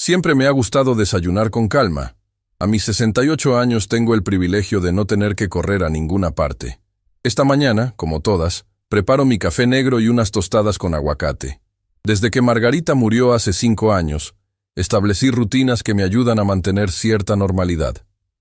Siempre me ha gustado desayunar con calma. A mis 68 años tengo el privilegio de no tener que correr a ninguna parte. Esta mañana, como todas, preparo mi café negro y unas tostadas con aguacate. Desde que Margarita murió hace 5 años, establecí rutinas que me ayudan a mantener cierta normalidad.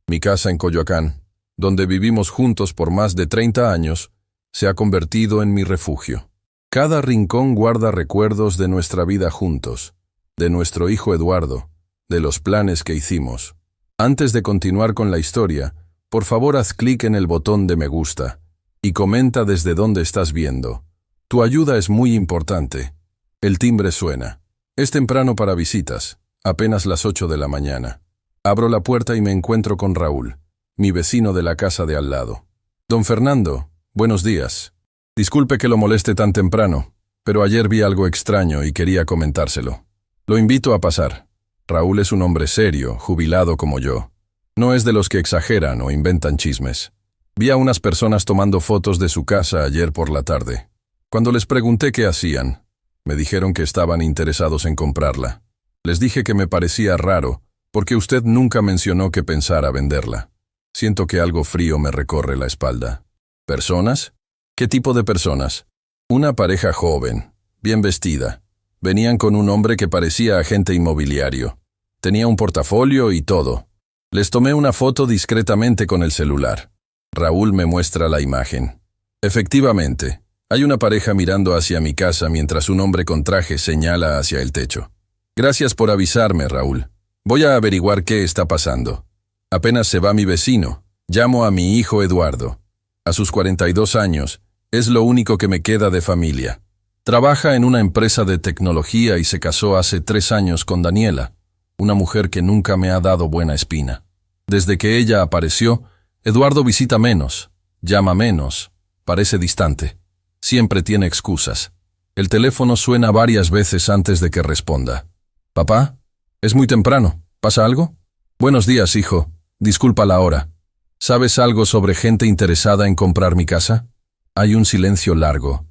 Mi casa en Coyoacán, donde vivimos juntos por más de 30 años, se ha convertido en mi refugio. Cada rincón guarda recuerdos de nuestra vida juntos, de nuestro hijo Eduardo, de los planes que hicimos. Antes de continuar con la historia, por favor haz clic en el botón de me gusta y comenta desde dónde estás viendo. Tu ayuda es muy importante. El timbre suena. Es temprano para visitas, apenas las 8 de la mañana. Abro la puerta y me encuentro con Raúl, mi vecino de la casa de al lado. Don Fernando, buenos días. Disculpe que lo moleste tan temprano, pero ayer vi algo extraño y quería comentárselo. Lo invito a pasar. Raúl es un hombre serio, jubilado como yo. No es de los que exageran o inventan chismes. Vi a unas personas tomando fotos de su casa ayer por la tarde. Cuando les pregunté qué hacían, me dijeron que estaban interesados en comprarla. Les dije que me parecía raro, porque usted nunca mencionó que pensara venderla. Siento que algo frío me recorre la espalda. ¿Personas? ¿Qué tipo de personas? Una pareja joven, bien vestida. Venían con un hombre que parecía agente inmobiliario. Tenía un portafolio y todo. Les tomé una foto discretamente con el celular. Raúl me muestra la imagen. Efectivamente, hay una pareja mirando hacia mi casa mientras un hombre con traje señala hacia el techo. Gracias por avisarme, Raúl. Voy a averiguar qué está pasando. Apenas se va mi vecino. Llamo a mi hijo Eduardo. A sus 42 años, es lo único que me queda de familia. Trabaja en una empresa de tecnología y se casó hace 3 años con Daniela, una mujer que nunca me ha dado buena espina. Desde que ella apareció, Eduardo visita menos, llama menos, parece distante. Siempre tiene excusas. El teléfono suena varias veces antes de que responda. «Papá, es muy temprano. ¿Pasa algo?» «Buenos días, hijo. Disculpa la hora. ¿Sabes algo sobre gente interesada en comprar mi casa?» Hay un silencio largo,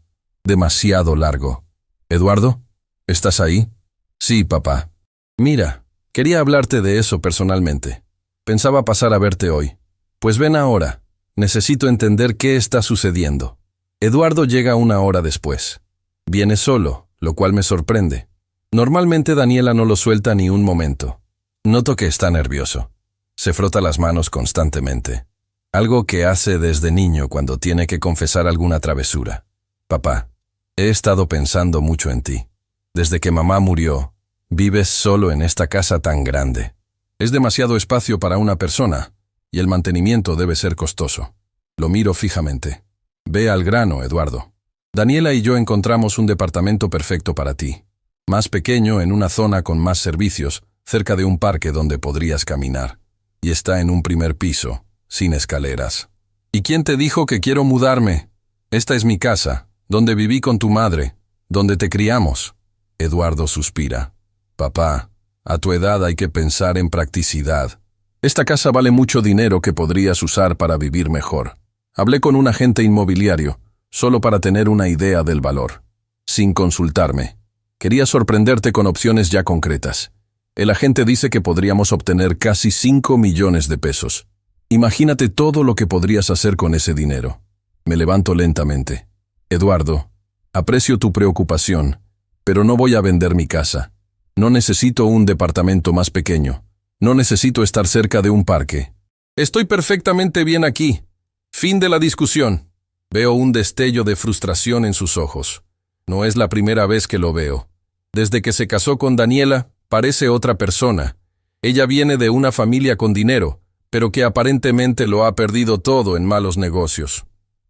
demasiado largo. «¿Eduardo? ¿Estás ahí?» «Sí, papá. Mira, quería hablarte de eso personalmente. Pensaba pasar a verte hoy. Pues ven ahora. Necesito entender qué está sucediendo». Eduardo llega 1 hora después. Viene solo, lo cual me sorprende. Normalmente Daniela no lo suelta ni un momento. Noto que está nervioso. Se frota las manos constantemente. Algo que hace desde niño cuando tiene que confesar alguna travesura. «Papá, he estado pensando mucho en ti. Desde que mamá murió, vives solo en esta casa tan grande. Es demasiado espacio para una persona, y el mantenimiento debe ser costoso». Lo miro fijamente. «Ve al grano, Eduardo. Daniela y yo encontramos un departamento perfecto para ti. Más pequeño, en una zona con más servicios, cerca de un parque donde podrías caminar. Y está en un primer piso, sin escaleras. ¿Y quién te dijo que quiero mudarme? Esta es mi casa, donde viví con tu madre, donde te criamos». Eduardo suspira. «Papá, a tu edad hay que pensar en practicidad. Esta casa vale mucho dinero que podrías usar para vivir mejor. Hablé con un agente inmobiliario, solo para tener una idea del valor. Sin consultarme. Quería sorprenderte con opciones ya concretas. El agente dice que podríamos obtener casi 5 millones de pesos. Imagínate todo lo que podrías hacer con ese dinero». Me levanto lentamente. «Eduardo, aprecio tu preocupación, pero no voy a vender mi casa. No necesito un departamento más pequeño. No necesito estar cerca de un parque. Estoy perfectamente bien aquí. Fin de la discusión». Veo un destello de frustración en sus ojos. No es la primera vez que lo veo. Desde que se casó con Daniela, parece otra persona. Ella viene de una familia con dinero, pero que aparentemente lo ha perdido todo en malos negocios.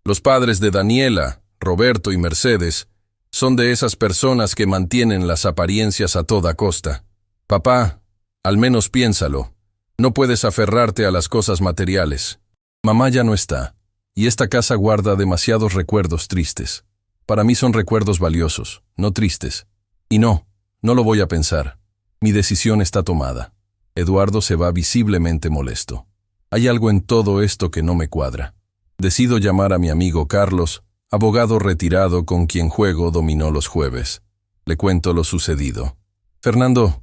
Los padres de Daniela, Roberto y Mercedes, son de esas personas que mantienen las apariencias a toda costa. «Papá, al menos piénsalo. No puedes aferrarte a las cosas materiales. Mamá ya no está, y esta casa guarda demasiados recuerdos tristes. Para mí son recuerdos valiosos, no tristes. Y no lo voy a pensar. Mi decisión está tomada». Eduardo se va visiblemente molesto. Hay algo en todo esto que no me cuadra. Decido llamar a mi amigo Carlos, abogado retirado con quien juego dominó los jueves. Le cuento lo sucedido. «Fernando,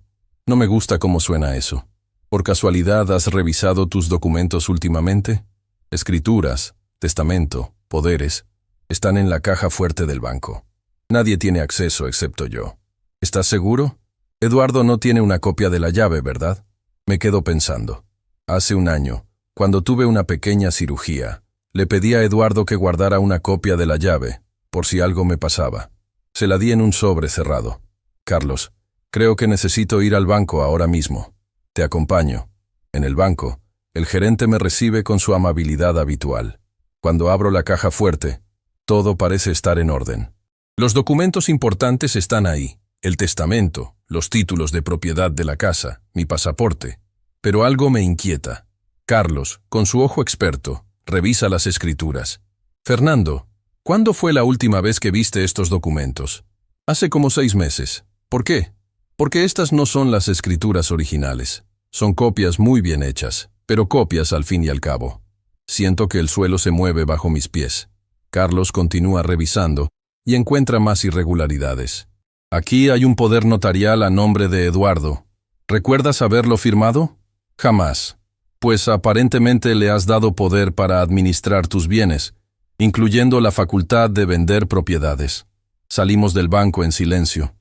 No me gusta cómo suena eso. ¿Por casualidad has revisado tus documentos últimamente? Escrituras, testamento, poderes, están en la caja fuerte del banco. Nadie tiene acceso excepto yo. ¿Estás seguro? Eduardo no tiene una copia de la llave, ¿verdad? Me quedo pensando. Hace un año, cuando tuve una pequeña cirugía, le pedí a Eduardo que guardara una copia de la llave, por si algo me pasaba. Se la di en un sobre cerrado. Carlos, creo que necesito ir al banco ahora mismo. Te acompaño. En el banco, el gerente me recibe con su amabilidad habitual. Cuando abro la caja fuerte, todo parece estar en orden. Los documentos importantes están ahí. El testamento, los títulos de propiedad de la casa, mi pasaporte. Pero algo me inquieta. Carlos, con su ojo experto, revisa las escrituras. Fernando, ¿cuándo fue la última vez que viste estos documentos? Hace como 6 meses. ¿Por qué? Porque estas no son las escrituras originales. Son copias muy bien hechas, pero copias al fin y al cabo. Siento que el suelo se mueve bajo mis pies. Carlos continúa revisando y encuentra más irregularidades. Aquí hay un poder notarial a nombre de Eduardo. ¿Recuerdas haberlo firmado? Jamás. Pues aparentemente le has dado poder para administrar tus bienes, incluyendo la facultad de vender propiedades. Salimos del banco en silencio.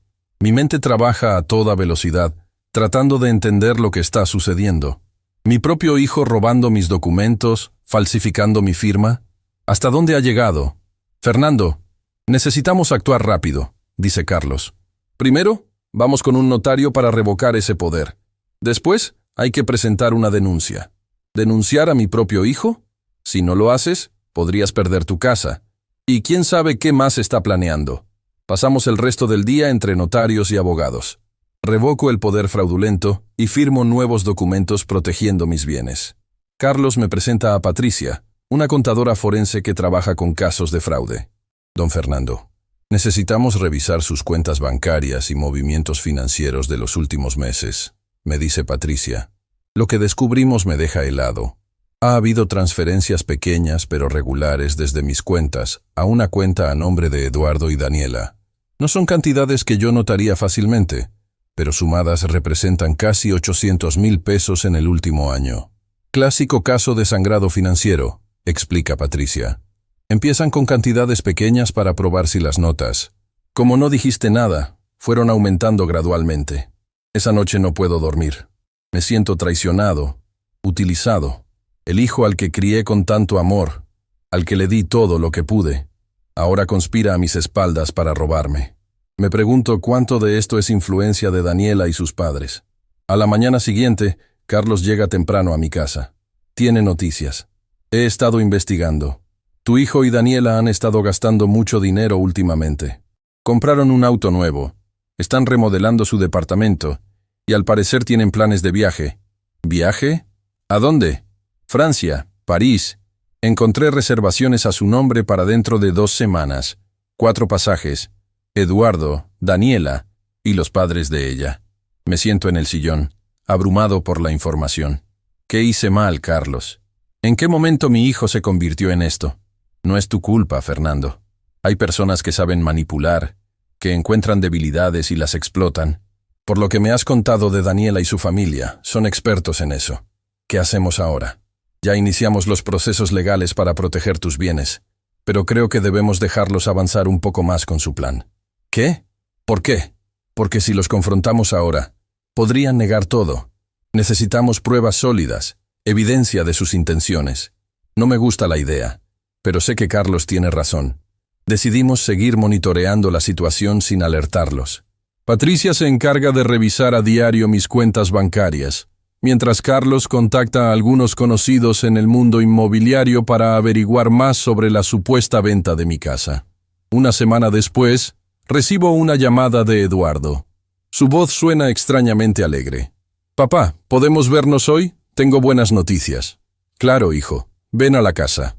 Mi mente trabaja a toda velocidad, tratando de entender lo que está sucediendo. Mi propio hijo robando mis documentos, falsificando mi firma. ¿Hasta dónde ha llegado? Fernando, necesitamos actuar rápido, dice Carlos. Primero, vamos con un notario para revocar ese poder. Después, hay que presentar una denuncia. ¿Denunciar a mi propio hijo? Si no lo haces, podrías perder tu casa. Y quién sabe qué más está planeando. Pasamos el resto del día entre notarios y abogados. Revoco el poder fraudulento y firmo nuevos documentos protegiendo mis bienes. Carlos me presenta a Patricia, una contadora forense que trabaja con casos de fraude. Don Fernando, necesitamos revisar sus cuentas bancarias y movimientos financieros de los últimos meses, me dice Patricia. Lo que descubrimos me deja helado. Ha habido transferencias pequeñas pero regulares desde mis cuentas a una cuenta a nombre de Eduardo y Daniela. No son cantidades que yo notaría fácilmente, pero sumadas representan casi 800,000 pesos en el último año. Clásico caso de sangrado financiero, explica Patricia. Empiezan con cantidades pequeñas para probar si las notas. Como no dijiste nada, fueron aumentando gradualmente. Esa noche no puedo dormir. Me siento traicionado, utilizado. El hijo al que crié con tanto amor, al que le di todo lo que pude, ahora conspira a mis espaldas para robarme. Me pregunto cuánto de esto es influencia de Daniela y sus padres. A la mañana siguiente, Carlos llega temprano a mi casa. Tiene noticias. He estado investigando. Tu hijo y Daniela han estado gastando mucho dinero últimamente. Compraron un auto nuevo. Están remodelando su departamento. Y al parecer tienen planes de viaje. ¿Viaje? ¿A dónde? Francia, París. Encontré reservaciones a su nombre para dentro de 2 semanas. 4 pasajes. Eduardo, Daniela y los padres de ella. Me siento en el sillón, abrumado por la información. ¿Qué hice mal, Carlos? ¿En qué momento mi hijo se convirtió en esto? No es tu culpa, Fernando. Hay personas que saben manipular, que encuentran debilidades y las explotan. Por lo que me has contado de Daniela y su familia, son expertos en eso. ¿Qué hacemos ahora? Ya iniciamos los procesos legales para proteger tus bienes, pero creo que debemos dejarlos avanzar un poco más con su plan. ¿Qué? ¿Por qué? Porque si los confrontamos ahora, podrían negar todo. Necesitamos pruebas sólidas, evidencia de sus intenciones. No me gusta la idea, pero sé que Carlos tiene razón. Decidimos seguir monitoreando la situación sin alertarlos. Patricia se encarga de revisar a diario mis cuentas bancarias, mientras Carlos contacta a algunos conocidos en el mundo inmobiliario para averiguar más sobre la supuesta venta de mi casa. Una semana después, recibo una llamada de Eduardo. Su voz suena extrañamente alegre. «Papá, ¿podemos vernos hoy? Tengo buenas noticias». «Claro, hijo. Ven a la casa».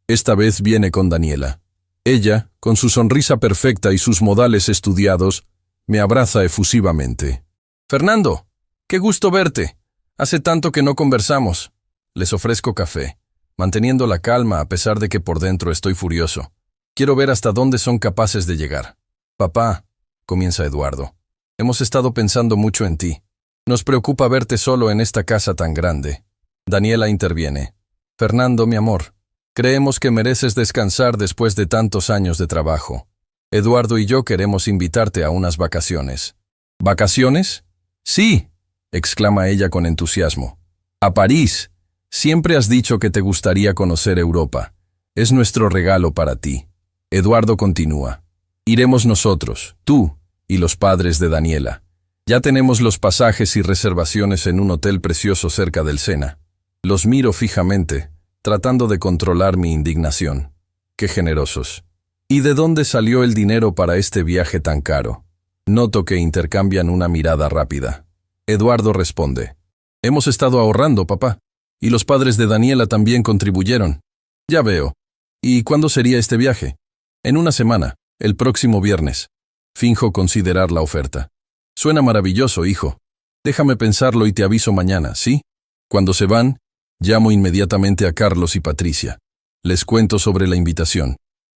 Esta vez viene con Daniela. Ella, con su sonrisa perfecta y sus modales estudiados, me abraza efusivamente. «Fernando, qué gusto verte. Hace tanto que no conversamos». Les ofrezco café, manteniendo la calma a pesar de que por dentro estoy furioso. Quiero ver hasta dónde son capaces de llegar. «Papá», comienza Eduardo, «hemos estado pensando mucho en ti. Nos preocupa verte solo en esta casa tan grande. Daniela interviene. Fernando, mi amor, creemos que mereces descansar después de tantos años de trabajo. Eduardo y yo queremos invitarte a unas vacaciones. ¿Vacaciones? Sí, exclama ella con entusiasmo. A París. Siempre has dicho que te gustaría conocer Europa. Es nuestro regalo para ti. Eduardo continúa. Iremos nosotros, tú y los padres de Daniela. Ya tenemos los pasajes y reservaciones en un hotel precioso cerca del Sena. Los miro fijamente, tratando de controlar mi indignación. Qué generosos. ¿Y de dónde salió el dinero para este viaje tan caro? Noto que intercambian una mirada rápida. Eduardo responde. Hemos estado ahorrando, papá. Y los padres de Daniela también contribuyeron. Ya veo. ¿Y cuándo sería este viaje? En una semana, el próximo viernes. Finjo considerar la oferta. Suena maravilloso, hijo. Déjame pensarlo y te aviso mañana, ¿sí? Cuando se van, llamo inmediatamente a Carlos y Patricia. Les cuento sobre la invitación.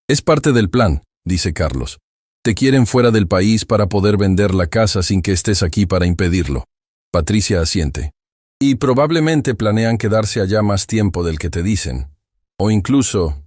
Es parte del plan, dice Carlos. Te quieren fuera del país para poder vender la casa sin que estés aquí para impedirlo. Patricia asiente. Y probablemente planean quedarse allá más tiempo del que te dicen. O incluso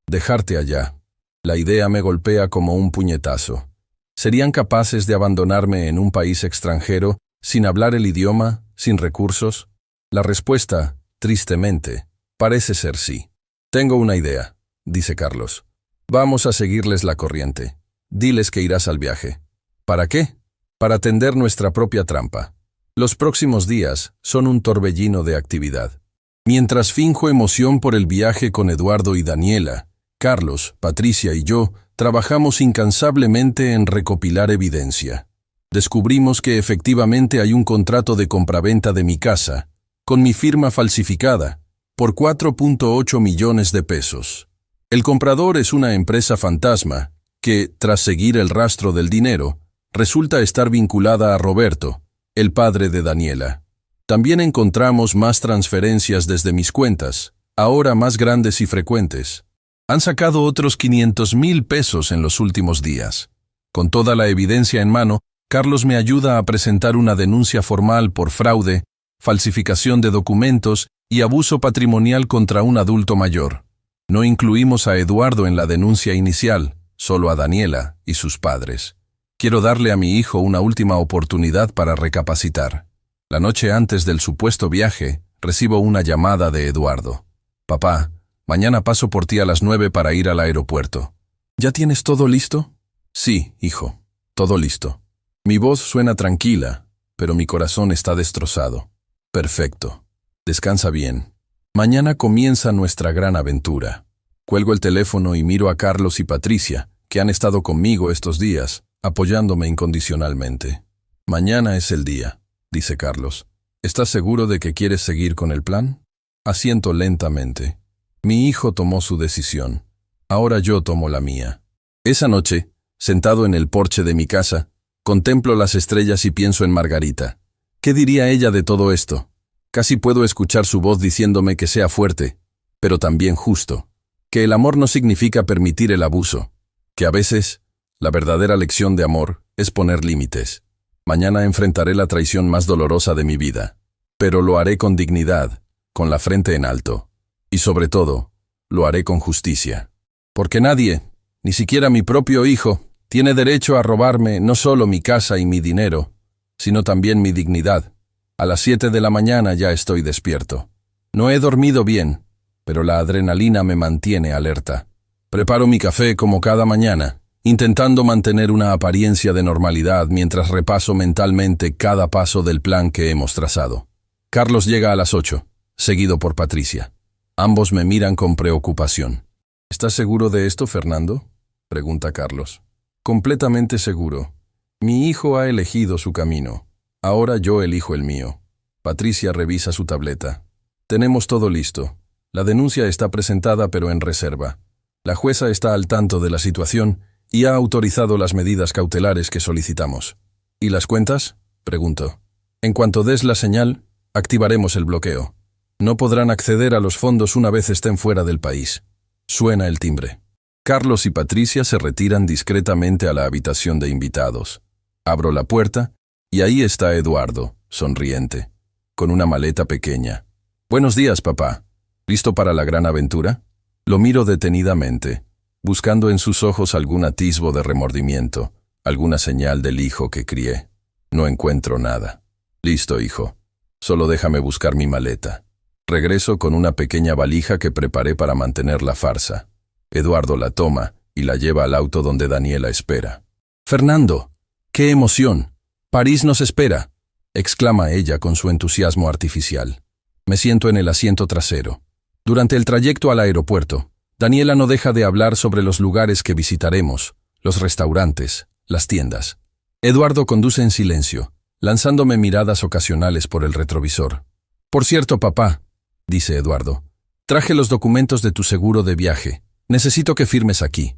dejarte allá. La idea me golpea como un puñetazo. ¿Serían capaces de abandonarme en un país extranjero, sin hablar el idioma, sin recursos? La respuesta, tristemente, parece ser sí. Tengo una idea, dice Carlos. Vamos a seguirles la corriente. Diles que irás al viaje. ¿Para qué? Para tender nuestra propia trampa. Los próximos días son un torbellino de actividad. Mientras finjo emoción por el viaje con Eduardo y Daniela, Carlos, Patricia y yo trabajamos incansablemente en recopilar evidencia. Descubrimos que efectivamente hay un contrato de compraventa de mi casa, con mi firma falsificada, por 4.8 millones de pesos. El comprador es una empresa fantasma que, tras seguir el rastro del dinero, resulta estar vinculada a Roberto, el padre de Daniela. También encontramos más transferencias desde mis cuentas, ahora más grandes y frecuentes. Han sacado otros 500,000 pesos en los últimos días. Con toda la evidencia en mano, Carlos me ayuda a presentar una denuncia formal por fraude, falsificación de documentos y abuso patrimonial contra un adulto mayor. No incluimos a Eduardo en la denuncia inicial, solo a Daniela y sus padres. Quiero darle a mi hijo una última oportunidad para recapacitar. La noche antes del supuesto viaje, recibo una llamada de Eduardo. Papá, mañana paso por ti a las 9 para ir al aeropuerto. ¿Ya tienes todo listo? Sí, hijo, todo listo. Mi voz suena tranquila, pero mi corazón está destrozado. Perfecto. Descansa bien. Mañana comienza nuestra gran aventura. Cuelgo el teléfono y miro a Carlos y Patricia, que han estado conmigo estos días, apoyándome incondicionalmente. Mañana es el día, dice Carlos. ¿Estás seguro de que quieres seguir con el plan? Asiento lentamente. Mi hijo tomó su decisión. Ahora yo tomo la mía. Esa noche, sentado en el porche de mi casa, contemplo las estrellas y pienso en Margarita. ¿Qué diría ella de todo esto? Casi puedo escuchar su voz diciéndome que sea fuerte, pero también justo. Que el amor no significa permitir el abuso. Que a veces, la verdadera lección de amor es poner límites. Mañana enfrentaré la traición más dolorosa de mi vida. Pero lo haré con dignidad, con la frente en alto. Y sobre todo, lo haré con justicia. Porque nadie, ni siquiera mi propio hijo, tiene derecho a robarme no solo mi casa y mi dinero, sino también mi dignidad. A las 7 de la mañana ya estoy despierto. No he dormido bien, pero la adrenalina me mantiene alerta. Preparo mi café como cada mañana, intentando mantener una apariencia de normalidad mientras repaso mentalmente cada paso del plan que hemos trazado. Carlos llega a las 8, seguido por Patricia. Ambos me miran con preocupación. ¿Estás seguro de esto, Fernando?, pregunta Carlos. Completamente seguro. Mi hijo ha elegido su camino. Ahora yo elijo el mío. Patricia revisa su tableta. Tenemos todo listo. La denuncia está presentada pero en reserva. La jueza está al tanto de la situación y ha autorizado las medidas cautelares que solicitamos. ¿Y las cuentas?, pregunto. En cuanto des la señal, activaremos el bloqueo. No podrán acceder a los fondos una vez estén fuera del país. Suena el timbre. Carlos y Patricia se retiran discretamente a la habitación de invitados. Abro la puerta y ahí está Eduardo, sonriente, con una maleta pequeña. «Buenos días, papá. ¿Listo para la gran aventura?» Lo miro detenidamente, buscando en sus ojos algún atisbo de remordimiento, alguna señal del hijo que crié. No encuentro nada. «Listo, hijo. Solo déjame buscar mi maleta». Regreso con una pequeña valija que preparé para mantener la farsa. Eduardo la toma y la lleva al auto donde Daniela espera. «Fernando, qué emoción. París nos espera», exclama ella con su entusiasmo artificial. Me siento en el asiento trasero. Durante el trayecto al aeropuerto, Daniela no deja de hablar sobre los lugares que visitaremos, los restaurantes, las tiendas. Eduardo conduce en silencio, lanzándome miradas ocasionales por el retrovisor. «Por cierto, papá», dice Eduardo, «traje los documentos de tu seguro de viaje. Necesito que firmes aquí».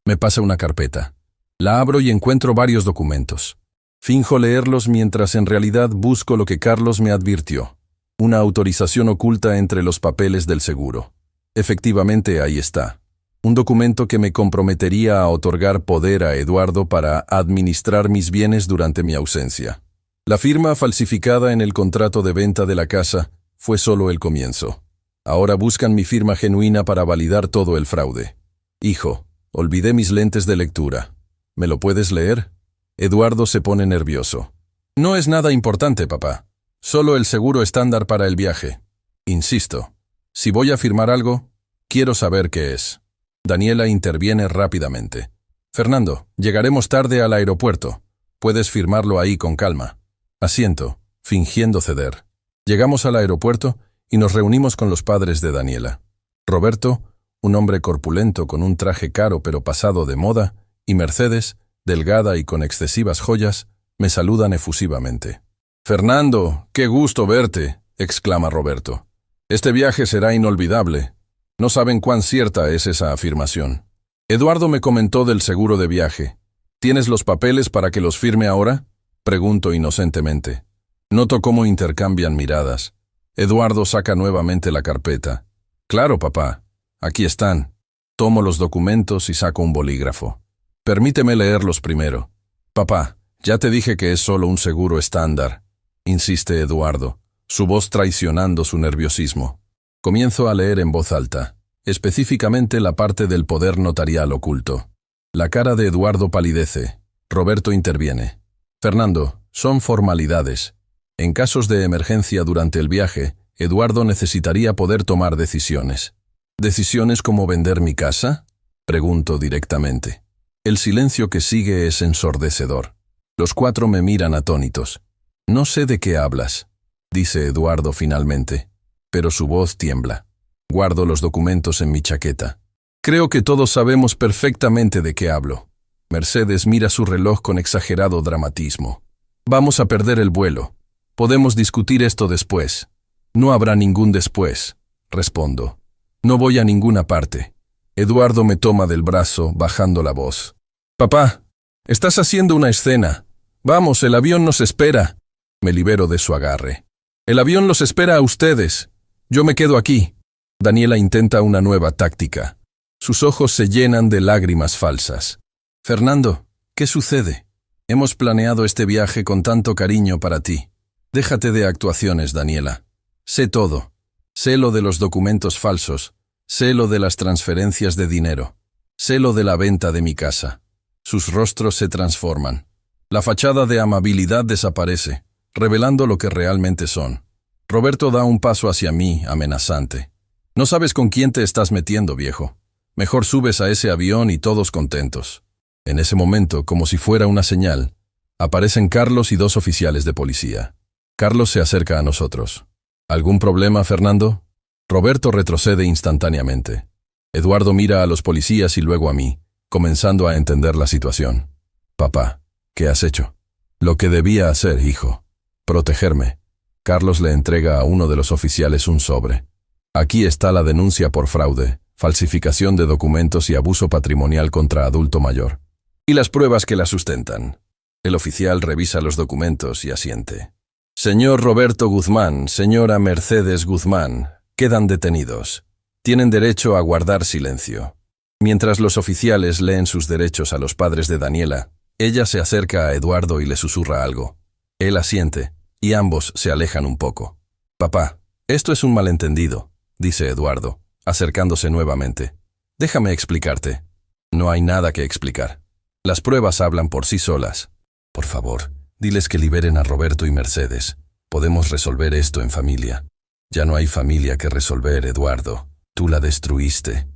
Me pasa una carpeta. La abro y encuentro varios documentos. Finjo leerlos mientras en realidad busco lo que Carlos me advirtió. Una autorización oculta entre los papeles del seguro. Efectivamente, ahí está. Un documento que me comprometería a otorgar poder a Eduardo para administrar mis bienes durante mi ausencia. La firma falsificada en el contrato de venta de la casa fue solo el comienzo. Ahora buscan mi firma genuina para validar todo el fraude. «Hijo, olvidé mis lentes de lectura. ¿Me lo puedes leer?» Eduardo se pone nervioso. «No es nada importante, papá. Solo el seguro estándar para el viaje. Insisto, si voy a firmar algo, quiero saber qué es». Daniela interviene rápidamente. «Fernando, llegaremos tarde al aeropuerto. Puedes firmarlo ahí con calma». Asiento, fingiendo ceder. Llegamos al aeropuerto y nos reunimos con los padres de Daniela. Roberto, un hombre corpulento con un traje caro pero pasado de moda, y Mercedes, delgada y con excesivas joyas, me saludan efusivamente. «Fernando, qué gusto verte», exclama Roberto. «Este viaje será inolvidable». No saben cuán cierta es esa afirmación. Eduardo me comentó del seguro de viaje. ¿Tienes los papeles para que los firme ahora?, pregunto inocentemente. Noto cómo intercambian miradas. Eduardo saca nuevamente la carpeta. «Claro, papá. Aquí están». Tomo los documentos y saco un bolígrafo. «Permíteme leerlos primero». «Papá, ya te dije que es solo un seguro estándar», insiste Eduardo, su voz traicionando su nerviosismo. Comienzo a leer en voz alta, específicamente la parte del poder notarial oculto. La cara de Eduardo palidece. Roberto interviene. «Fernando, son formalidades. En casos de emergencia durante el viaje, Eduardo necesitaría poder tomar decisiones». «¿Decisiones como vender mi casa?», pregunto directamente. El silencio que sigue es ensordecedor. Los cuatro me miran atónitos. «No sé de qué hablas», dice Eduardo finalmente, pero su voz tiembla. Guardo los documentos en mi chaqueta. Creo que todos sabemos perfectamente de qué hablo. Mercedes mira su reloj con exagerado dramatismo. «Vamos a perder el vuelo. Podemos discutir esto después». «No habrá ningún después», respondo. «No voy a ninguna parte». Eduardo me toma del brazo, bajando la voz. «Papá, estás haciendo una escena. Vamos, el avión nos espera». Me libero de su agarre. «El avión los espera a ustedes. Yo me quedo aquí». Daniela intenta una nueva táctica. Sus ojos se llenan de lágrimas falsas. «Fernando, ¿qué sucede? Hemos planeado este viaje con tanto cariño para ti. Déjate de actuaciones, Daniela. Sé todo. Sé lo de los documentos falsos. Sé lo de las transferencias de dinero. Sé lo de la venta de mi casa». Sus rostros se transforman. La fachada de amabilidad desaparece, revelando lo que realmente son. Roberto da un paso hacia mí, amenazante. «No sabes con quién te estás metiendo, viejo. Mejor subes a ese avión y todos contentos». En ese momento, como si fuera una señal, aparecen Carlos y dos oficiales de policía. Carlos se acerca a nosotros. «¿Algún problema, Fernando?» Roberto retrocede instantáneamente. Eduardo mira a los policías y luego a mí, comenzando a entender la situación. «Papá, ¿qué has hecho?» «Lo que debía hacer, hijo. Protegerme». Carlos le entrega a uno de los oficiales un sobre. «Aquí está la denuncia por fraude, falsificación de documentos y abuso patrimonial contra adulto mayor. Y las pruebas que la sustentan». El oficial revisa los documentos y asiente. «Señor Roberto Guzmán, señora Mercedes Guzmán, quedan detenidos. Tienen derecho a guardar silencio». Mientras los oficiales leen sus derechos a los padres de Daniela, ella se acerca a Eduardo y le susurra algo. Él asiente, y ambos se alejan un poco. Papá, esto es un malentendido, dice Eduardo, acercándose nuevamente. Déjame explicarte. No hay nada que explicar. Las pruebas hablan por sí solas. Por favor, diles que liberen a Roberto y Mercedes. Podemos resolver esto en familia. Ya no hay familia que resolver, Eduardo. Tú la destruiste.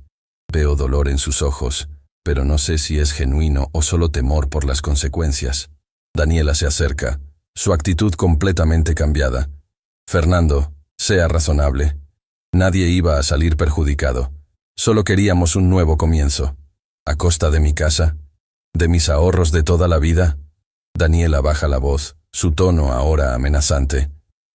Veo dolor en sus ojos, pero no sé si es genuino o solo temor por las consecuencias. Daniela se acerca, su actitud completamente cambiada. Fernando, sea razonable. Nadie iba a salir perjudicado. Solo queríamos un nuevo comienzo. ¿A costa de mi casa? ¿De mis ahorros de toda la vida? Daniela baja la voz, su tono ahora amenazante.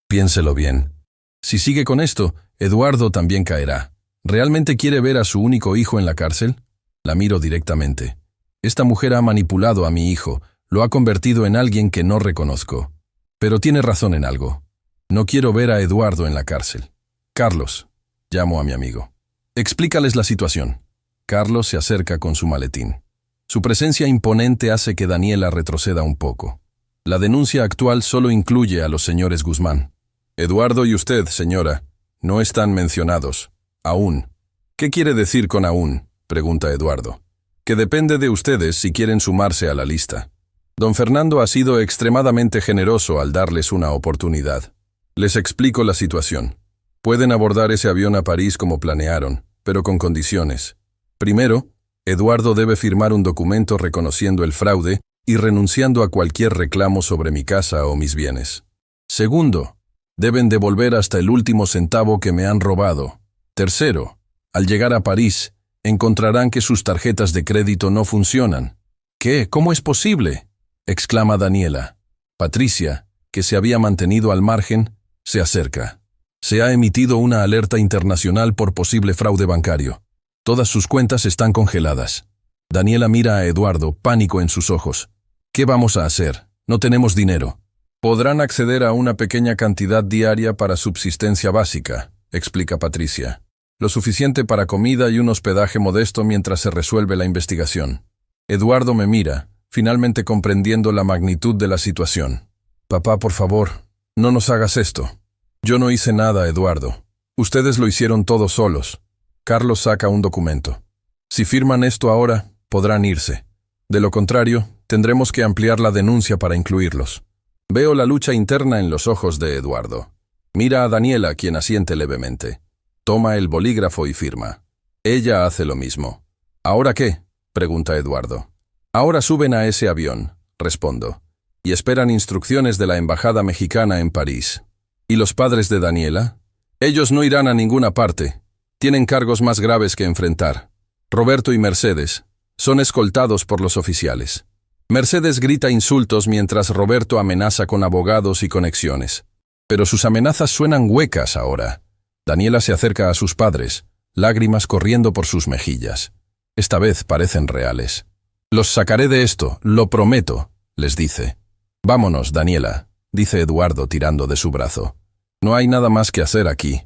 Piénselo bien. Si sigue con esto, Eduardo también caerá. ¿Realmente quiere ver a su único hijo en la cárcel? La miro directamente. Esta mujer ha manipulado a mi hijo, lo ha convertido en alguien que no reconozco. Pero tiene razón en algo. No quiero ver a Eduardo en la cárcel. Carlos, llamo a mi amigo. Explícales la situación. Carlos se acerca con su maletín. Su presencia imponente hace que Daniela retroceda un poco. La denuncia actual solo incluye a los señores Guzmán. Eduardo y usted, señora, no están mencionados. Aún. ¿Qué quiere decir con aún?, pregunta Eduardo. Que depende de ustedes si quieren sumarse a la lista. Don Fernando ha sido extremadamente generoso al darles una oportunidad. Les explico la situación. Pueden abordar ese avión a París como planearon, pero con condiciones. Primero, Eduardo debe firmar un documento reconociendo el fraude y renunciando a cualquier reclamo sobre mi casa o mis bienes. Segundo, deben devolver hasta el último centavo que me han robado. Tercero, al llegar a París, encontrarán que sus tarjetas de crédito no funcionan. ¿Qué? ¿Cómo es posible?, exclama Daniela. Patricia, que se había mantenido al margen, se acerca. Se ha emitido una alerta internacional por posible fraude bancario. Todas sus cuentas están congeladas. Daniela mira a Eduardo, pánico en sus ojos. ¿Qué vamos a hacer? No tenemos dinero. Podrán acceder a una pequeña cantidad diaria para subsistencia básica, explica Patricia. Lo suficiente para comida y un hospedaje modesto mientras se resuelve la investigación. Eduardo me mira, finalmente comprendiendo la magnitud de la situación. Papá, por favor, no nos hagas esto. Yo no hice nada, Eduardo. Ustedes lo hicieron todos solos. Carlos saca un documento. Si firman esto ahora, podrán irse. De lo contrario, tendremos que ampliar la denuncia para incluirlos. Veo la lucha interna en los ojos de Eduardo. Mira a Daniela, quien asiente levemente. Toma el bolígrafo y firma. Ella hace lo mismo. ¿Ahora qué?, pregunta Eduardo. Ahora suben a ese avión, respondo, y esperan instrucciones de la embajada mexicana en París. ¿Y los padres de Daniela? Ellos no irán a ninguna parte. Tienen cargos más graves que enfrentar. Roberto y Mercedes son escoltados por los oficiales. Mercedes grita insultos mientras Roberto amenaza con abogados y conexiones. Pero sus amenazas suenan huecas ahora. Daniela se acerca a sus padres, lágrimas corriendo por sus mejillas. Esta vez parecen reales. Los sacaré de esto, lo prometo, les dice. Vámonos, Daniela, dice Eduardo tirando de su brazo. No hay nada más que hacer aquí.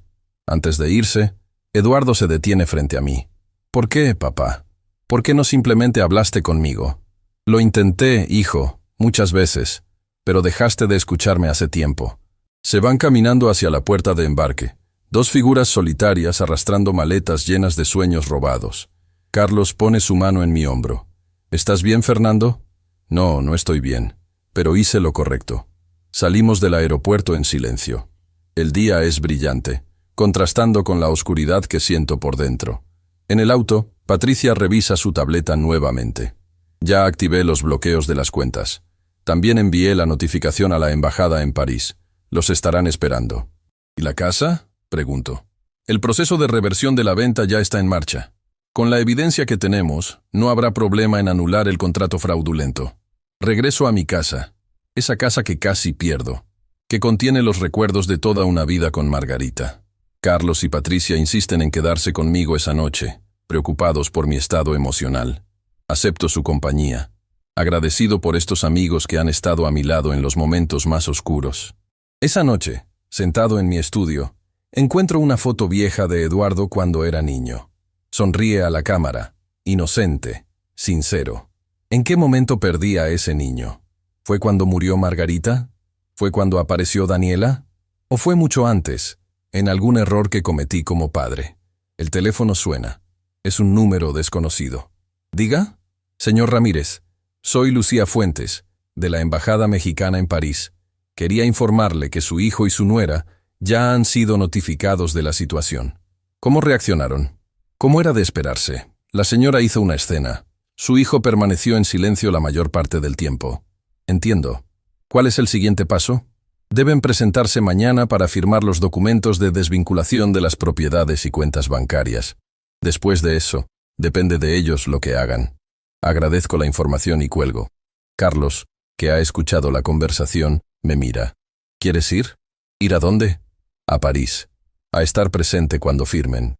Antes de irse, Eduardo se detiene frente a mí. ¿Por qué, papá? ¿Por qué no simplemente hablaste conmigo? Lo intenté, hijo, muchas veces, pero dejaste de escucharme hace tiempo. Se van caminando hacia la puerta de embarque. Dos figuras solitarias arrastrando maletas llenas de sueños robados. Carlos pone su mano en mi hombro. ¿Estás bien, Fernando? No, no estoy bien, pero hice lo correcto. Salimos del aeropuerto en silencio. El día es brillante, contrastando con la oscuridad que siento por dentro. En el auto, Patricia revisa su tableta nuevamente. Ya activé los bloqueos de las cuentas. También envié la notificación a la embajada en París. Los estarán esperando. ¿Y la casa?, pregunto. El proceso de reversión de la venta ya está en marcha. Con la evidencia que tenemos, no habrá problema en anular el contrato fraudulento. Regreso a mi casa, esa casa que casi pierdo, que contiene los recuerdos de toda una vida con Margarita. Carlos y Patricia insisten en quedarse conmigo esa noche, preocupados por mi estado emocional. Acepto su compañía, agradecido por estos amigos que han estado a mi lado en los momentos más oscuros. Esa noche, sentado en mi estudio, encuentro una foto vieja de Eduardo cuando era niño. Sonríe a la cámara, inocente, sincero. ¿En qué momento perdí a ese niño? ¿Fue cuando murió Margarita? ¿Fue cuando apareció Daniela? ¿O fue mucho antes, en algún error que cometí como padre? El teléfono suena. Es un número desconocido. ¿Diga? Señor Ramírez, soy Lucía Fuentes, de la Embajada Mexicana en París. Quería informarle que su hijo y su nuera ya han sido notificados de la situación. ¿Cómo reaccionaron? Como era de esperarse, la señora hizo una escena. Su hijo permaneció en silencio la mayor parte del tiempo. Entiendo. ¿Cuál es el siguiente paso? Deben presentarse mañana para firmar los documentos de desvinculación de las propiedades y cuentas bancarias. Después de eso, depende de ellos lo que hagan. Agradezco la información y cuelgo. Carlos, que ha escuchado la conversación, me mira. ¿Quieres ir? ¿Ir a dónde? A París. A estar presente cuando firmen.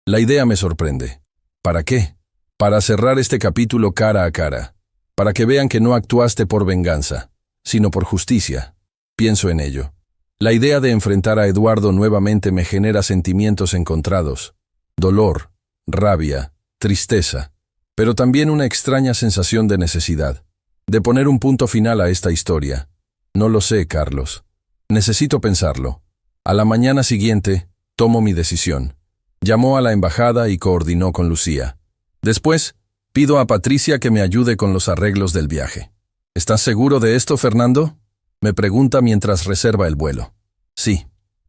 La idea me sorprende. ¿Para qué? Para cerrar este capítulo cara a cara. Para que vean que no actuaste por venganza, sino por justicia. Pienso en ello. La idea de enfrentar a Eduardo nuevamente me genera sentimientos encontrados. Dolor, rabia, tristeza, pero también una extraña sensación de necesidad. De poner un punto final a esta historia. No lo sé, Carlos. Necesito pensarlo. A la mañana siguiente, tomo mi decisión. Llamó a la embajada y coordinó con Lucía. Después, pido a Patricia que me ayude con los arreglos del viaje. ¿Estás seguro de esto, Fernando? Me pregunta mientras reserva el vuelo. Sí.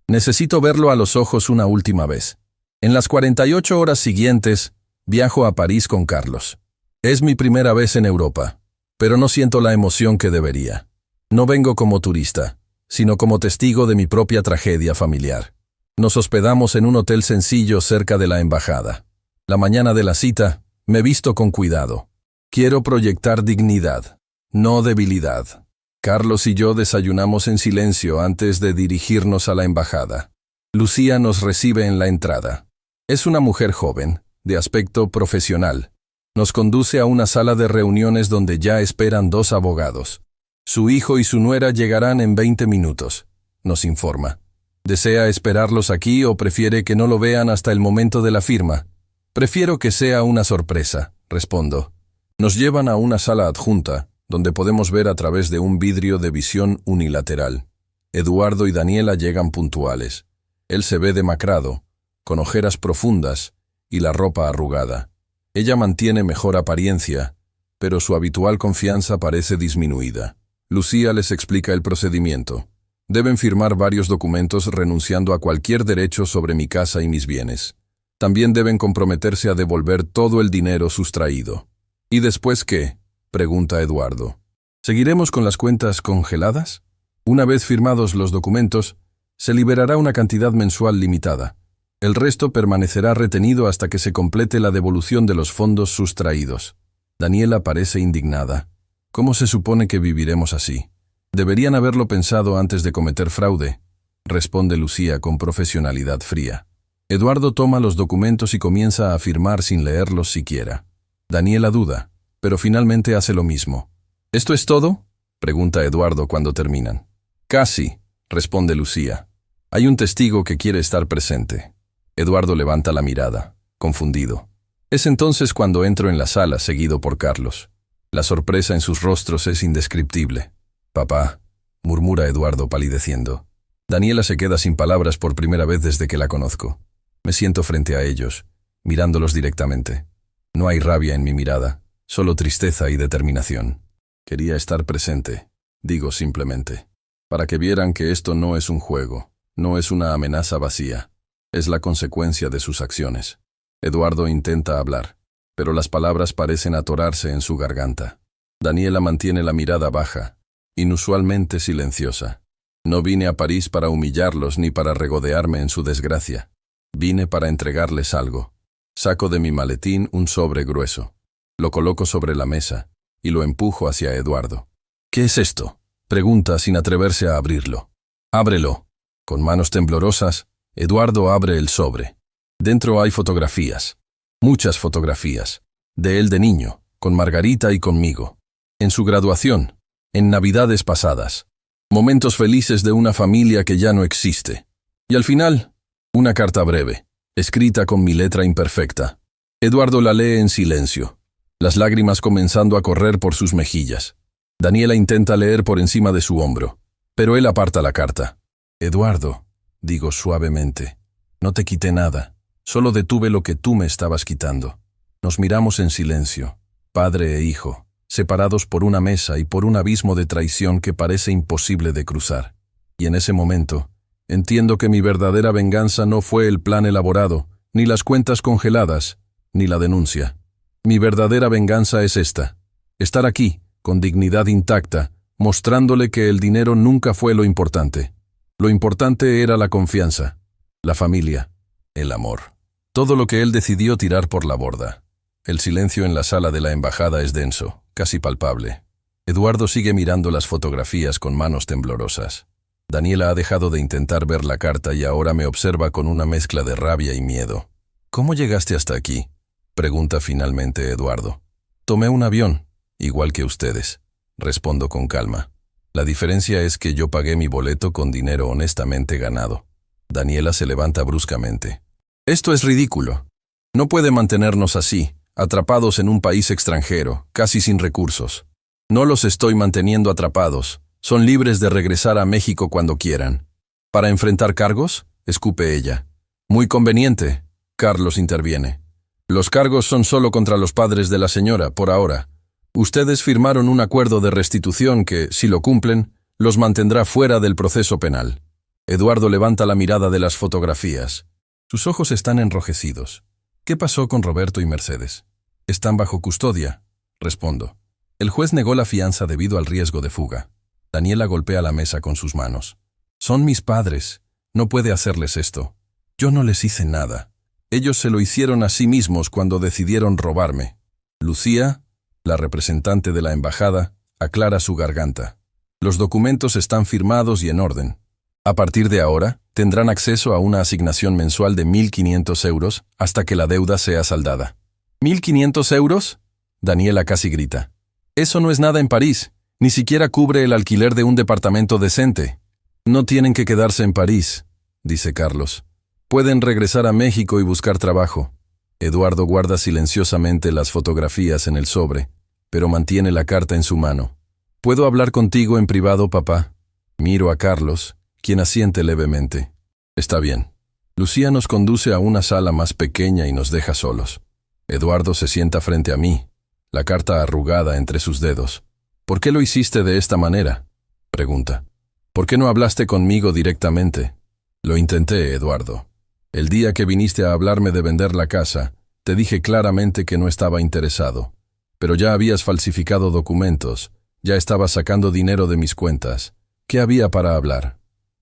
Necesito verlo a los ojos una última vez. En las 48 horas siguientes, viajo a París con Carlos. Es mi primera vez en Europa, pero no siento la emoción que debería. No vengo como turista, sino como testigo de mi propia tragedia familiar. Nos hospedamos en un hotel sencillo cerca de la embajada. La mañana de la cita, me visto con cuidado. Quiero proyectar dignidad, no debilidad. Carlos y yo desayunamos en silencio antes de dirigirnos a la embajada. Lucía nos recibe en la entrada. Es una mujer joven, de aspecto profesional. Nos conduce a una sala de reuniones donde ya esperan 2 abogados. Su hijo y su nuera llegarán en 20 minutos, nos informa. ¿Desea esperarlos aquí o prefiere que no lo vean hasta el momento de la firma? Prefiero que sea una sorpresa, respondo. Nos llevan a una sala adjunta, donde podemos ver a través de un vidrio de visión unilateral. Eduardo y Daniela llegan puntuales. Él se ve demacrado, con ojeras profundas y la ropa arrugada. Ella mantiene mejor apariencia, pero su habitual confianza parece disminuida. Lucía les explica el procedimiento. Deben firmar varios documentos renunciando a cualquier derecho sobre mi casa y mis bienes. También deben comprometerse a devolver todo el dinero sustraído. ¿Y después qué?, pregunta Eduardo. ¿Seguiremos con las cuentas congeladas? Una vez firmados los documentos, se liberará una cantidad mensual limitada. El resto permanecerá retenido hasta que se complete la devolución de los fondos sustraídos. Daniela parece indignada. ¿Cómo se supone que viviremos así? Deberían haberlo pensado antes de cometer fraude, responde Lucía con profesionalidad fría. Eduardo toma los documentos y comienza a firmar sin leerlos siquiera. Daniela duda, pero finalmente hace lo mismo. ¿Esto es todo?, pregunta Eduardo cuando terminan. Casi, responde Lucía. Hay un testigo que quiere estar presente. Eduardo levanta la mirada, confundido. Es entonces cuando entro en la sala seguido por Carlos. La sorpresa en sus rostros es indescriptible. «Papá», murmura Eduardo palideciendo. Daniela se queda sin palabras por primera vez desde que la conozco. Me siento frente a ellos, mirándolos directamente. No hay rabia en mi mirada, solo tristeza y determinación. Quería estar presente, digo simplemente, para que vieran que esto no es un juego, no es una amenaza vacía, es la consecuencia de sus acciones. Eduardo intenta hablar, pero las palabras parecen atorarse en su garganta. Daniela mantiene la mirada baja, inusualmente silenciosa. No vine a París para humillarlos ni para regodearme en su desgracia. Vine para entregarles algo. Saco de mi maletín un sobre grueso. Lo coloco sobre la mesa y lo empujo hacia Eduardo. «¿Qué es esto?», pregunta sin atreverse a abrirlo. «Ábrelo». Con manos temblorosas, Eduardo abre el sobre. Dentro hay fotografías. Muchas fotografías. De él de niño, con Margarita y conmigo. En su graduación. En Navidades pasadas. Momentos felices de una familia que ya no existe. Y al final, una carta breve, escrita con mi letra imperfecta. Eduardo la lee en silencio, las lágrimas comenzando a correr por sus mejillas. Daniela intenta leer por encima de su hombro. Pero él aparta la carta. Eduardo, digo suavemente, no te quité nada, solo detuve lo que tú me estabas quitando. Nos miramos en silencio, padre e hijo, separados por una mesa y por un abismo de traición que parece imposible de cruzar. Y en ese momento, entiendo que mi verdadera venganza no fue el plan elaborado, ni las cuentas congeladas, ni la denuncia. Mi verdadera venganza es esta: estar aquí, con dignidad intacta, mostrándole que el dinero nunca fue lo importante. Lo importante era la confianza, la familia, el amor. Todo lo que él decidió tirar por la borda. El silencio en la sala de la embajada es denso, casi palpable. Eduardo sigue mirando las fotografías con manos temblorosas. Daniela ha dejado de intentar ver la carta y ahora me observa con una mezcla de rabia y miedo. ¿Cómo llegaste hasta aquí?, pregunta finalmente Eduardo. Tomé un avión, igual que ustedes, respondo con calma. La diferencia es que yo pagué mi boleto con dinero honestamente ganado. Daniela se levanta bruscamente. Esto es ridículo. No puede mantenernos así, atrapados en un país extranjero, casi sin recursos. No los estoy manteniendo atrapados. Son libres de regresar a México cuando quieran. ¿Para enfrentar cargos?, escupe ella. Muy conveniente, Carlos interviene. Los cargos son solo contra los padres de la señora, por ahora. Ustedes firmaron un acuerdo de restitución que, si lo cumplen, los mantendrá fuera del proceso penal. Eduardo levanta la mirada de las fotografías. Sus ojos están enrojecidos. ¿Qué pasó con Roberto y Mercedes? Están bajo custodia, respondo. El juez negó la fianza debido al riesgo de fuga. Daniela golpea la mesa con sus manos. Son mis padres. No puede hacerles esto. Yo no les hice nada. Ellos se lo hicieron a sí mismos cuando decidieron robarme. Lucía, la representante de la embajada, aclara su garganta. Los documentos están firmados y en orden. A partir de ahora, tendrán acceso a una asignación mensual de 1.500 euros hasta que la deuda sea saldada. ¿1.500 euros? Daniela casi grita. Eso no es nada en París. Ni siquiera cubre el alquiler de un departamento decente. No tienen que quedarse en París, dice Carlos. Pueden regresar a México y buscar trabajo. Eduardo guarda silenciosamente las fotografías en el sobre, pero mantiene la carta en su mano. ¿Puedo hablar contigo en privado, papá? Miro a Carlos, quien asiente levemente. Está bien. Lucía nos conduce a una sala más pequeña y nos deja solos. Eduardo se sienta frente a mí, la carta arrugada entre sus dedos. ¿Por qué lo hiciste de esta manera?, pregunta. ¿Por qué no hablaste conmigo directamente? Lo intenté, Eduardo. El día que viniste a hablarme de vender la casa, te dije claramente que no estaba interesado. Pero ya habías falsificado documentos, ya estabas sacando dinero de mis cuentas. ¿Qué había para hablar?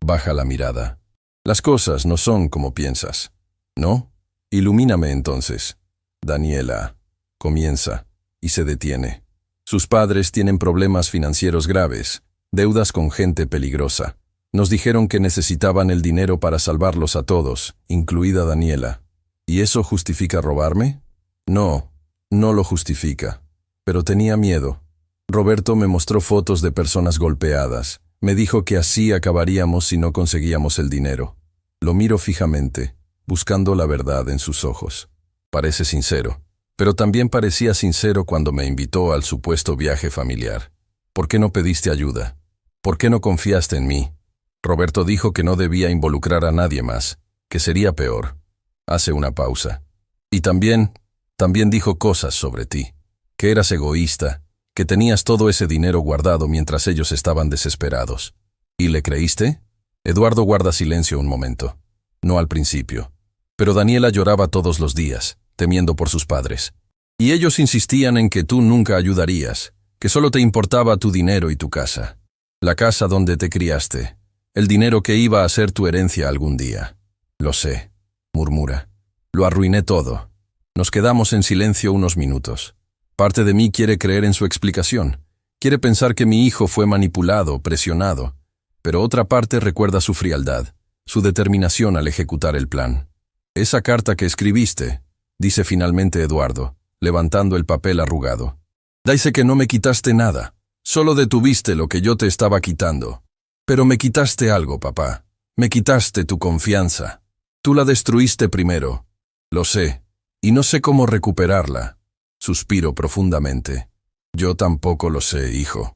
Baja la mirada. Las cosas no son como piensas. ¿No? Ilumíname entonces. Daniela. Comienza, y se detiene. Sus padres tienen problemas financieros graves, deudas con gente peligrosa. Nos dijeron que necesitaban el dinero para salvarlos a todos, incluida Daniela. ¿Y eso justifica robarme? No, no lo justifica. Pero tenía miedo. Roberto me mostró fotos de personas golpeadas. Me dijo que así acabaríamos si no conseguíamos el dinero. Lo miro fijamente, buscando la verdad en sus ojos. Parece sincero. Pero también parecía sincero cuando me invitó al supuesto viaje familiar. ¿Por qué no pediste ayuda? ¿Por qué no confiaste en mí? Roberto dijo que no debía involucrar a nadie más, que sería peor. Hace una pausa. Y también dijo cosas sobre ti, que eras egoísta, que tenías todo ese dinero guardado mientras ellos estaban desesperados. ¿Y le creíste? Eduardo guarda silencio un momento. No al principio. Pero Daniela lloraba todos los días, temiendo por sus padres. Y ellos insistían en que tú nunca ayudarías, que solo te importaba tu dinero y tu casa. La casa donde te criaste, el dinero que iba a ser tu herencia algún día. Lo sé, murmura. Lo arruiné todo. Nos quedamos en silencio unos minutos. Parte de mí quiere creer en su explicación. Quiere pensar que mi hijo fue manipulado, presionado. Pero otra parte recuerda su frialdad, su determinación al ejecutar el plan. Esa carta que escribiste, dice finalmente Eduardo, levantando el papel arrugado. Dice que no me quitaste nada, solo detuviste lo que yo te estaba quitando. Pero me quitaste algo, papá. Me quitaste tu confianza. Tú la destruiste primero. Lo sé, y no sé cómo recuperarla. Suspiro profundamente. Yo tampoco lo sé, hijo.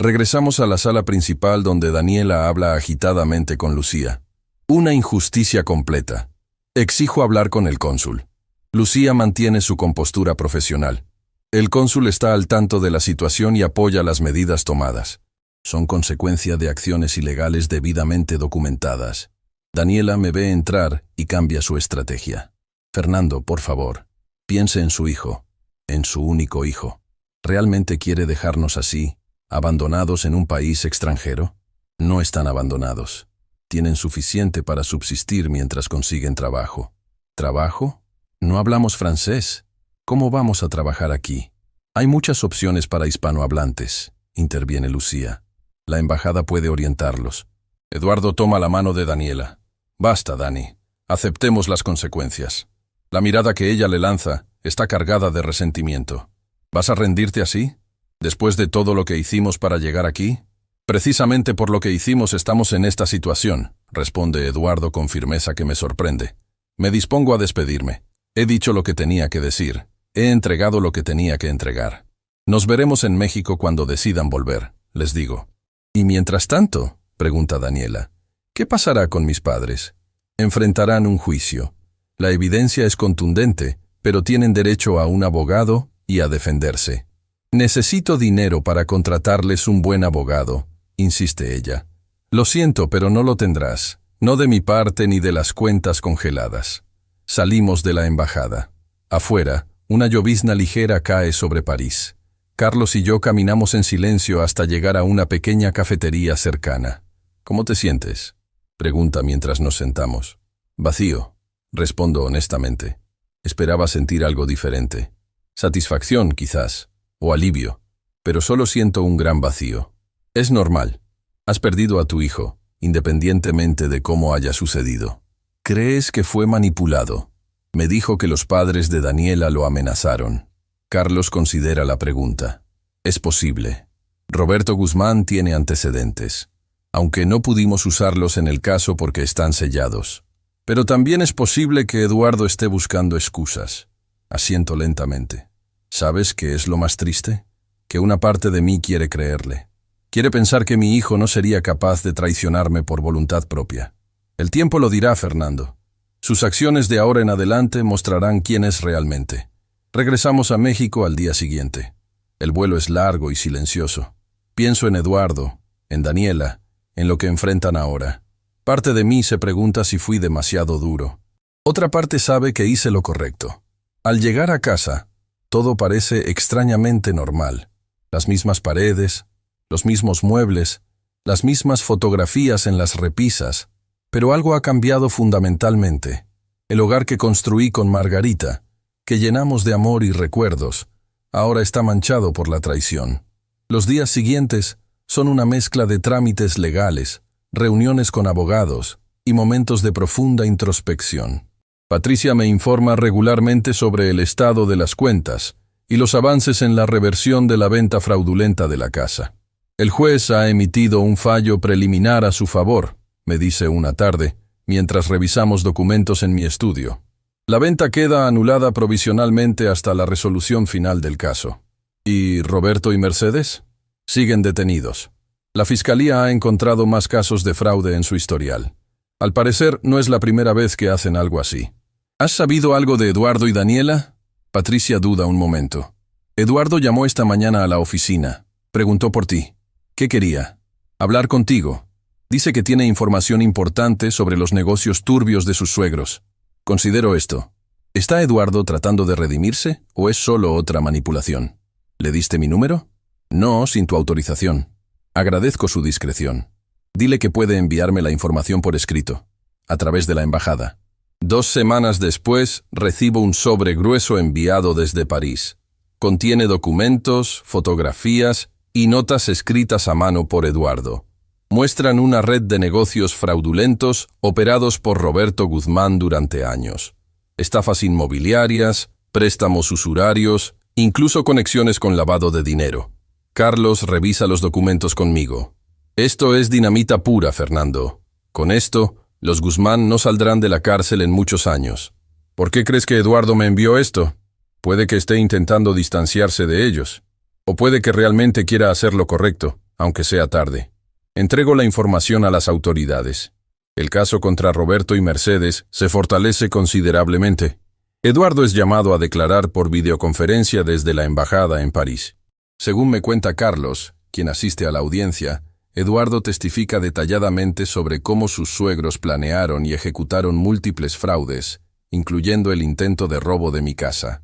Regresamos a la sala principal donde Daniela habla agitadamente con Lucía. Una injusticia completa. Exijo hablar con el cónsul. Lucía mantiene su compostura profesional. El cónsul está al tanto de la situación y apoya las medidas tomadas. Son consecuencia de acciones ilegales debidamente documentadas. Daniela me ve entrar y cambia su estrategia. Fernando, por favor, piense en su hijo, en su único hijo. ¿Realmente quiere dejarnos así, abandonados en un país extranjero? No están abandonados. Tienen suficiente para subsistir mientras consiguen trabajo. ¿Trabajo? No hablamos francés. ¿Cómo vamos a trabajar aquí? Hay muchas opciones para hispanohablantes, interviene Lucía. La embajada puede orientarlos. Eduardo toma la mano de Daniela. Basta, Dani. Aceptemos las consecuencias. La mirada que ella le lanza está cargada de resentimiento. ¿Vas a rendirte así? ¿Después de todo lo que hicimos para llegar aquí? Precisamente por lo que hicimos estamos en esta situación, responde Eduardo con firmeza que me sorprende. Me dispongo a despedirme. He dicho lo que tenía que decir. He entregado lo que tenía que entregar. Nos veremos en México cuando decidan volver, les digo. ¿Y mientras tanto? Pregunta Daniela. ¿Qué pasará con mis padres? Enfrentarán un juicio. La evidencia es contundente, pero tienen derecho a un abogado y a defenderse. Necesito dinero para contratarles un buen abogado, insiste ella. Lo siento, pero no lo tendrás. No de mi parte ni de las cuentas congeladas. Salimos de la embajada. Afuera, una llovizna ligera cae sobre París. Carlos y yo caminamos en silencio hasta llegar a una pequeña cafetería cercana. ¿Cómo te sientes?, pregunta mientras nos sentamos. Vacío, respondo honestamente. Esperaba sentir algo diferente. Satisfacción, quizás, o alivio, pero solo siento un gran vacío. Es normal. Has perdido a tu hijo, independientemente de cómo haya sucedido. ¿Crees que fue manipulado? Me dijo que los padres de Daniela lo amenazaron. Carlos considera la pregunta. Es posible. Roberto Guzmán tiene antecedentes, aunque no pudimos usarlos en el caso porque están sellados. Pero también es posible que Eduardo esté buscando excusas. Asiento lentamente. ¿Sabes qué es lo más triste? Que una parte de mí quiere creerle. Quiere pensar que mi hijo no sería capaz de traicionarme por voluntad propia. El tiempo lo dirá, Fernando. Sus acciones de ahora en adelante mostrarán quién es realmente. Regresamos a México al día siguiente. El vuelo es largo y silencioso. Pienso en Eduardo, en Daniela, en lo que enfrentan ahora. Parte de mí se pregunta si fui demasiado duro. Otra parte sabe que hice lo correcto. Al llegar a casa, todo parece extrañamente normal. Las mismas paredes, los mismos muebles, las mismas fotografías en las repisas, pero algo ha cambiado fundamentalmente. El hogar que construí con Margarita, que llenamos de amor y recuerdos, ahora está manchado por la traición. Los días siguientes son una mezcla de trámites legales, reuniones con abogados y momentos de profunda introspección. Patricia me informa regularmente sobre el estado de las cuentas y los avances en la reversión de la venta fraudulenta de la casa. El juez ha emitido un fallo preliminar a su favor, me dice una tarde, mientras revisamos documentos en mi estudio. La venta queda anulada provisionalmente hasta la resolución final del caso. ¿Y Roberto y Mercedes? Siguen detenidos. La Fiscalía ha encontrado más casos de fraude en su historial. Al parecer, no es la primera vez que hacen algo así. ¿Has sabido algo de Eduardo y Daniela? Patricia duda un momento. Eduardo llamó esta mañana a la oficina. Preguntó por ti. ¿Qué quería? Hablar contigo. Dice que tiene información importante sobre los negocios turbios de sus suegros. Considero esto. ¿Está Eduardo tratando de redimirse o es solo otra manipulación? ¿Le diste mi número? No, sin tu autorización. Agradezco su discreción. Dile que puede enviarme la información por escrito, a través de la embajada. 2 semanas después, recibo un sobre grueso enviado desde París. Contiene documentos, fotografías y notas escritas a mano por Eduardo. Muestran una red de negocios fraudulentos operados por Roberto Guzmán durante años. Estafas inmobiliarias, préstamos usurarios, incluso conexiones con lavado de dinero. Carlos revisa los documentos conmigo. Esto es dinamita pura, Fernando. Con esto, los Guzmán no saldrán de la cárcel en muchos años. ¿Por qué crees que Eduardo me envió esto? Puede que esté intentando distanciarse de ellos. O puede que realmente quiera hacer lo correcto, aunque sea tarde. Entrego la información a las autoridades. El caso contra Roberto y Mercedes se fortalece considerablemente. Eduardo es llamado a declarar por videoconferencia desde la embajada en París. Según me cuenta Carlos, quien asiste a la audiencia, Eduardo testifica detalladamente sobre cómo sus suegros planearon y ejecutaron múltiples fraudes, incluyendo el intento de robo de mi casa.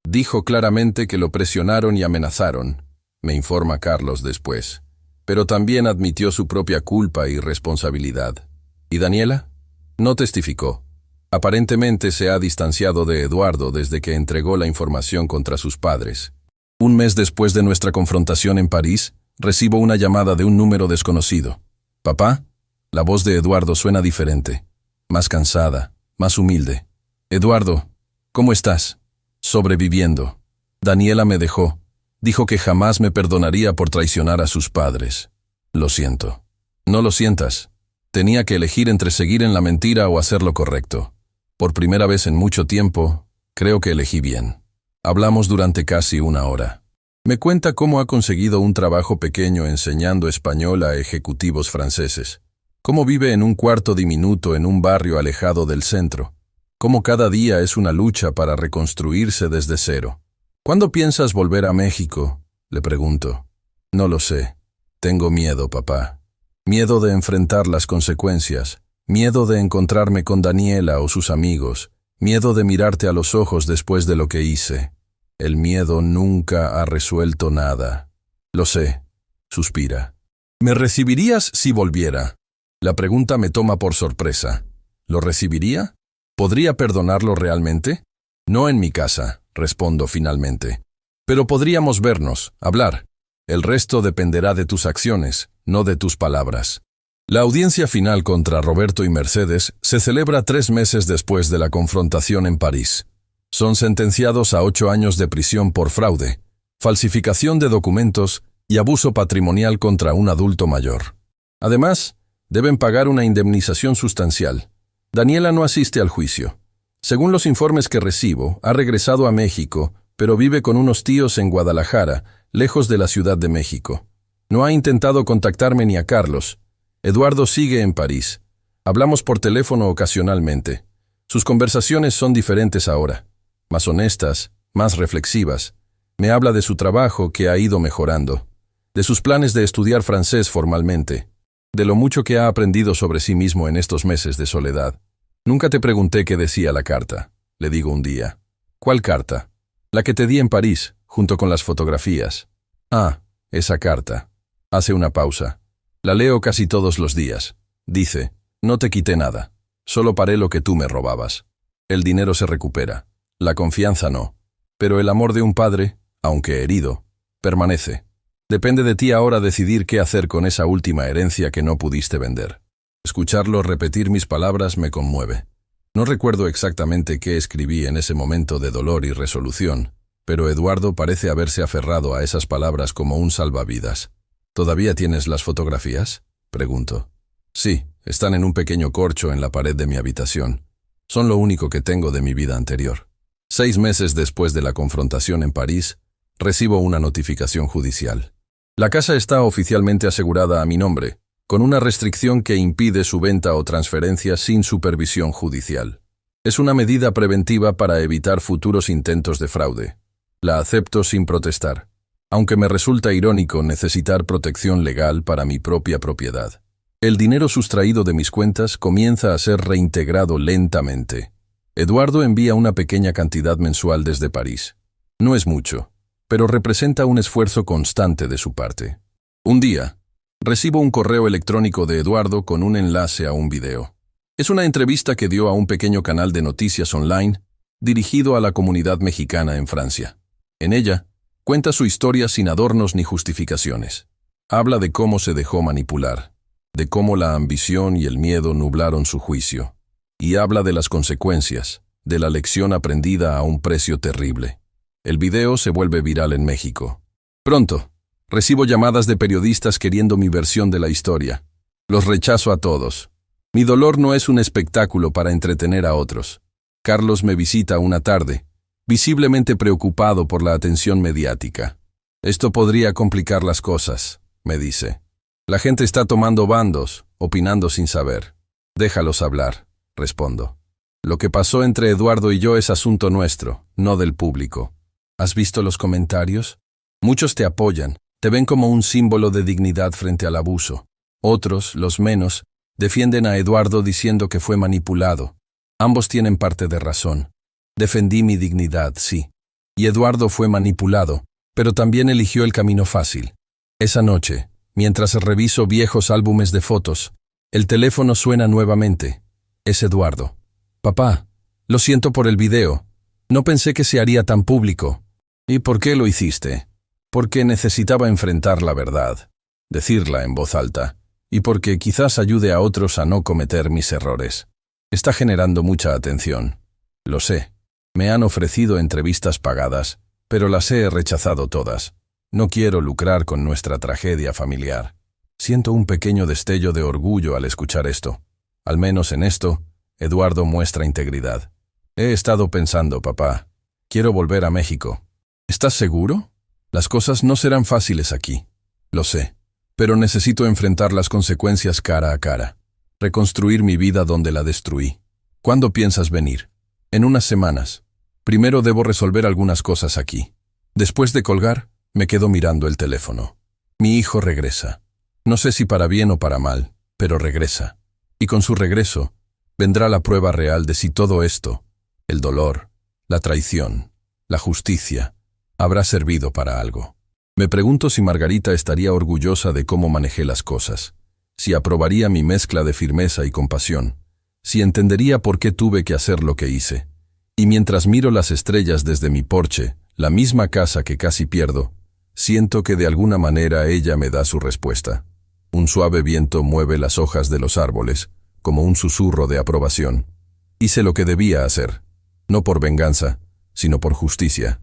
Dijo claramente que lo presionaron y amenazaron, me informa Carlos después, pero también admitió su propia culpa y responsabilidad. ¿Y Daniela? No testificó. Aparentemente se ha distanciado de Eduardo desde que entregó la información contra sus padres. Un mes después de nuestra confrontación en París, recibo una llamada de un número desconocido. «Papá», la voz de Eduardo suena diferente, más cansada, más humilde. «Eduardo, ¿cómo estás?» «Sobreviviendo. Daniela me dejó. Dijo que jamás me perdonaría por traicionar a sus padres. Lo siento». «No lo sientas. Tenía que elegir entre seguir en la mentira o hacer lo correcto. Por primera vez en mucho tiempo, creo que elegí bien». Hablamos durante casi una hora. Me cuenta cómo ha conseguido un trabajo pequeño enseñando español a ejecutivos franceses, cómo vive en un cuarto diminuto en un barrio alejado del centro, cómo cada día es una lucha para reconstruirse desde cero. «¿Cuándo piensas volver a México?», le pregunto. «No lo sé. Tengo miedo, papá. Miedo de enfrentar las consecuencias, miedo de encontrarme con Daniela o sus amigos, miedo de mirarte a los ojos después de lo que hice. El miedo nunca ha resuelto nada». «Lo sé», suspira. «¿Me recibirías si volviera?» La pregunta me toma por sorpresa. ¿Lo recibiría? ¿Podría perdonarlo realmente? «No en mi casa», respondo finalmente. «Pero podríamos vernos, hablar. El resto dependerá de tus acciones, no de tus palabras». La audiencia final contra Roberto y Mercedes se celebra 3 meses después de la confrontación en París. Son sentenciados a 8 años de prisión por fraude, falsificación de documentos y abuso patrimonial contra un adulto mayor. Además, deben pagar una indemnización sustancial. Daniela no asiste al juicio. Según los informes que recibo, ha regresado a México, pero vive con unos tíos en Guadalajara, lejos de la Ciudad de México. No ha intentado contactarme ni a Carlos. Eduardo sigue en París. Hablamos por teléfono ocasionalmente. Sus conversaciones son diferentes ahora, más honestas, más reflexivas. Me habla de su trabajo que ha ido mejorando, de sus planes de estudiar francés formalmente, de lo mucho que ha aprendido sobre sí mismo en estos meses de soledad. «Nunca te pregunté qué decía la carta», le digo un día. «¿Cuál carta?» «La que te di en París, junto con las fotografías». «Ah, esa carta». Hace una pausa. «La leo casi todos los días». Dice: «No te quité nada. Solo paré lo que tú me robabas. El dinero se recupera. La confianza no. Pero el amor de un padre, aunque herido, permanece. Depende de ti ahora decidir qué hacer con esa última herencia que no pudiste vender». Escucharlo repetir mis palabras me conmueve. No recuerdo exactamente qué escribí en ese momento de dolor y resolución, pero Eduardo parece haberse aferrado a esas palabras como un salvavidas. «¿Todavía tienes las fotografías?», pregunto. «Sí, están en un pequeño corcho en la pared de mi habitación. Son lo único que tengo de mi vida anterior». 6 meses después de la confrontación en París, recibo una notificación judicial. La casa está oficialmente asegurada a mi nombre, con una restricción que impide su venta o transferencia sin supervisión judicial. Es una medida preventiva para evitar futuros intentos de fraude. La acepto sin protestar, aunque me resulta irónico necesitar protección legal para mi propia propiedad. El dinero sustraído de mis cuentas comienza a ser reintegrado lentamente. Eduardo envía una pequeña cantidad mensual desde París. No es mucho, pero representa un esfuerzo constante de su parte. Un día, recibo un correo electrónico de Eduardo con un enlace a un video. Es una entrevista que dio a un pequeño canal de noticias online dirigido a la comunidad mexicana en Francia. En ella, cuenta su historia sin adornos ni justificaciones. Habla de cómo se dejó manipular, de cómo la ambición y el miedo nublaron su juicio, y habla de las consecuencias, de la lección aprendida a un precio terrible. El video se vuelve viral en México. Pronto, recibo llamadas de periodistas queriendo mi versión de la historia. Los rechazo a todos. Mi dolor no es un espectáculo para entretener a otros. Carlos me visita una tarde, visiblemente preocupado por la atención mediática. «Esto podría complicar las cosas», me dice. La gente está tomando bandos, opinando sin saber. Déjalos hablar, respondo. Lo que pasó entre Eduardo y yo es asunto nuestro, no del público. ¿Has visto los comentarios? Muchos te apoyan, te ven como un símbolo de dignidad frente al abuso. Otros, los menos, defienden a Eduardo diciendo que fue manipulado. Ambos tienen parte de razón. Defendí mi dignidad, sí. Y Eduardo fue manipulado, pero también eligió el camino fácil. Esa noche, mientras reviso viejos álbumes de fotos, el teléfono suena nuevamente. Es Eduardo. Papá, lo siento por el video. No pensé que se haría tan público. ¿Y por qué lo hiciste? Porque necesitaba enfrentar la verdad, decirla en voz alta, y porque quizás ayude a otros a no cometer mis errores. Está generando mucha atención. Lo sé. Me han ofrecido entrevistas pagadas, pero las he rechazado todas. No quiero lucrar con nuestra tragedia familiar. Siento un pequeño destello de orgullo al escuchar esto. Al menos en esto, Eduardo muestra integridad. He estado pensando, papá. Quiero volver a México. ¿Estás seguro? Las cosas no serán fáciles aquí. Lo sé. Pero necesito enfrentar las consecuencias cara a cara. Reconstruir mi vida donde la destruí. ¿Cuándo piensas venir? En unas semanas. Primero debo resolver algunas cosas aquí. Después de colgar, me quedo mirando el teléfono. Mi hijo regresa. No sé si para bien o para mal, pero regresa. Y con su regreso, vendrá la prueba real de si todo esto, el dolor, la traición, la justicia, habrá servido para algo. Me pregunto si Margarita estaría orgullosa de cómo manejé las cosas, si aprobaría mi mezcla de firmeza y compasión, si entendería por qué tuve que hacer lo que hice. Y mientras miro las estrellas desde mi porche, la misma casa que casi pierdo, siento que de alguna manera ella me da su respuesta. Un suave viento mueve las hojas de los árboles, como un susurro de aprobación. Hice lo que debía hacer, no por venganza, sino por justicia,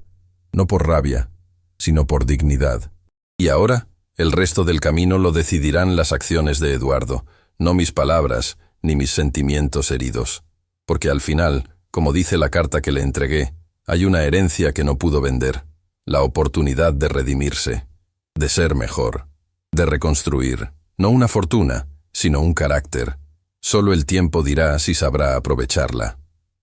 no por rabia, sino por dignidad. Y ahora, el resto del camino lo decidirán las acciones de Eduardo, no mis palabras, ni mis sentimientos heridos. Porque al final, como dice la carta que le entregué, hay una herencia que no pudo vender, la oportunidad de redimirse, de ser mejor, de reconstruir, no una fortuna, sino un carácter. Solo el tiempo dirá si sabrá aprovecharla.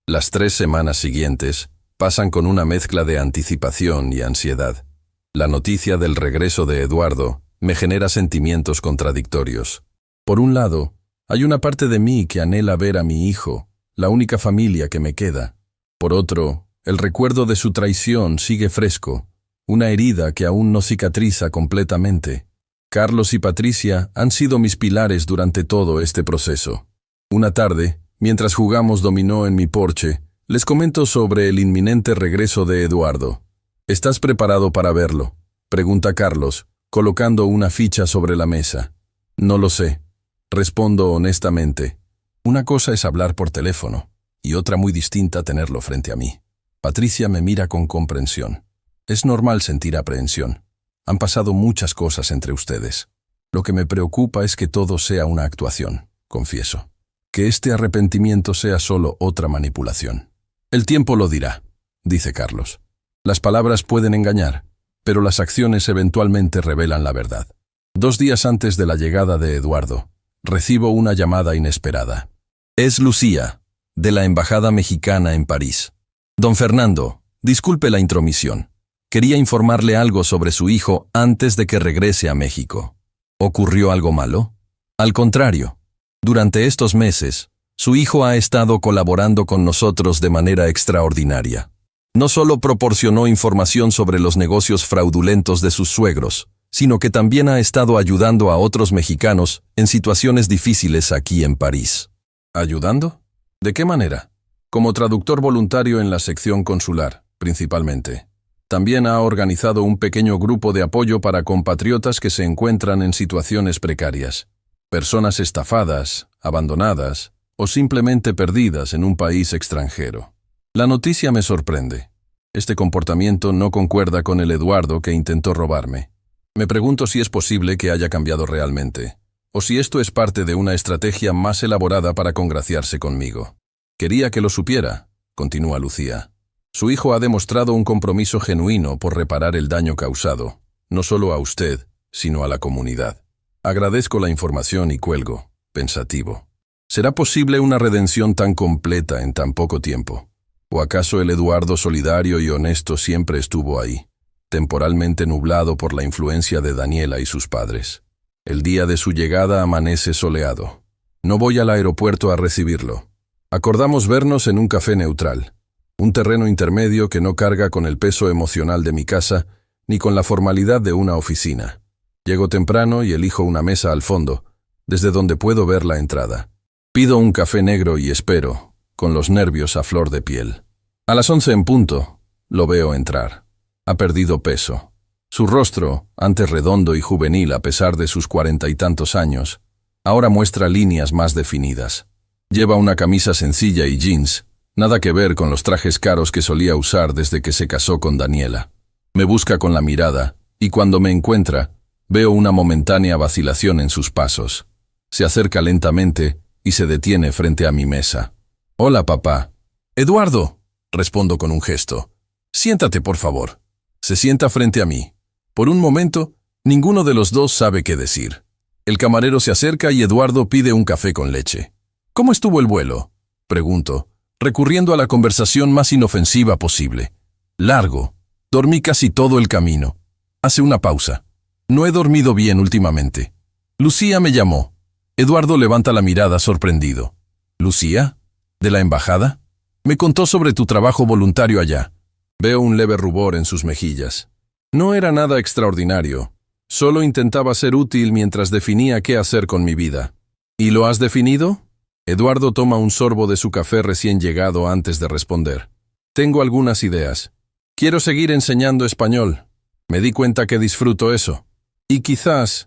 Las 3 semanas siguientes pasan con una mezcla de anticipación y ansiedad. La noticia del regreso de Eduardo me genera sentimientos contradictorios. Por un lado, hay una parte de mí que anhela ver a mi hijo, la única familia que me queda. Por otro, el recuerdo de su traición sigue fresco, una herida que aún no cicatriza completamente. Carlos y Patricia han sido mis pilares durante todo este proceso. Una tarde, mientras jugamos dominó en mi porche, les comento sobre el inminente regreso de Eduardo. ¿Estás preparado para verlo?, pregunta Carlos, colocando una ficha sobre la mesa. No lo sé, respondo honestamente. Una cosa es hablar por teléfono, y otra muy distinta tenerlo frente a mí. Patricia me mira con comprensión. Es normal sentir aprehensión. Han pasado muchas cosas entre ustedes. Lo que me preocupa es que todo sea una actuación, confieso. Que este arrepentimiento sea solo otra manipulación. El tiempo lo dirá, dice Carlos. Las palabras pueden engañar, pero las acciones eventualmente revelan la verdad. 2 días antes de la llegada de Eduardo, recibo una llamada inesperada. Es Lucía, de la Embajada Mexicana en París. Don Fernando, disculpe la intromisión. Quería informarle algo sobre su hijo antes de que regrese a México. ¿Ocurrió algo malo? Al contrario. Durante estos meses, su hijo ha estado colaborando con nosotros de manera extraordinaria. No solo proporcionó información sobre los negocios fraudulentos de sus suegros, sino que también ha estado ayudando a otros mexicanos en situaciones difíciles aquí en París. ¿Ayudando? ¿De qué manera? Como traductor voluntario en la sección consular, principalmente. También ha organizado un pequeño grupo de apoyo para compatriotas que se encuentran en situaciones precarias. Personas estafadas, abandonadas o simplemente perdidas en un país extranjero. La noticia me sorprende. Este comportamiento no concuerda con el Eduardo que intentó robarme. Me pregunto si es posible que haya cambiado realmente, o si esto es parte de una estrategia más elaborada para congraciarse conmigo. Quería que lo supiera, continúa Lucía. Su hijo ha demostrado un compromiso genuino por reparar el daño causado, no solo a usted, sino a la comunidad. Agradezco la información y cuelgo, pensativo. ¿Será posible una redención tan completa en tan poco tiempo? ¿O acaso el Eduardo solidario y honesto siempre estuvo ahí, temporalmente nublado por la influencia de Daniela y sus padres? El día de su llegada amanece soleado. No voy al aeropuerto a recibirlo. Acordamos vernos en un café neutral, un terreno intermedio que no carga con el peso emocional de mi casa ni con la formalidad de una oficina. Llego temprano y elijo una mesa al fondo, desde donde puedo ver la entrada. Pido un café negro y espero, con los nervios a flor de piel. A las 11 en punto, lo veo entrar. Ha perdido peso. Su rostro, antes redondo y juvenil a pesar de sus 40 y tantos años, ahora muestra líneas más definidas. Lleva una camisa sencilla y jeans, nada que ver con los trajes caros que solía usar desde que se casó con Daniela. Me busca con la mirada, y cuando me encuentra, veo una momentánea vacilación en sus pasos. Se acerca lentamente y se detiene frente a mi mesa. «Hola, papá». «Eduardo», respondo con un gesto. «Siéntate, por favor». Se sienta frente a mí. Por un momento, ninguno de los dos sabe qué decir. El camarero se acerca y Eduardo pide un café con leche. «¿Cómo estuvo el vuelo?», pregunto, recurriendo a la conversación más inofensiva posible. «Largo. Dormí casi todo el camino». Hace una pausa. «No he dormido bien últimamente. Lucía me llamó». Eduardo levanta la mirada sorprendido. «¿Lucía? ¿De la embajada? Me contó sobre tu trabajo voluntario allá». Veo un leve rubor en sus mejillas. No era nada extraordinario. Solo intentaba ser útil mientras definía qué hacer con mi vida. «¿Y lo has definido?». Eduardo toma un sorbo de su café recién llegado antes de responder. «Tengo algunas ideas. Quiero seguir enseñando español. Me di cuenta que disfruto eso. Y quizás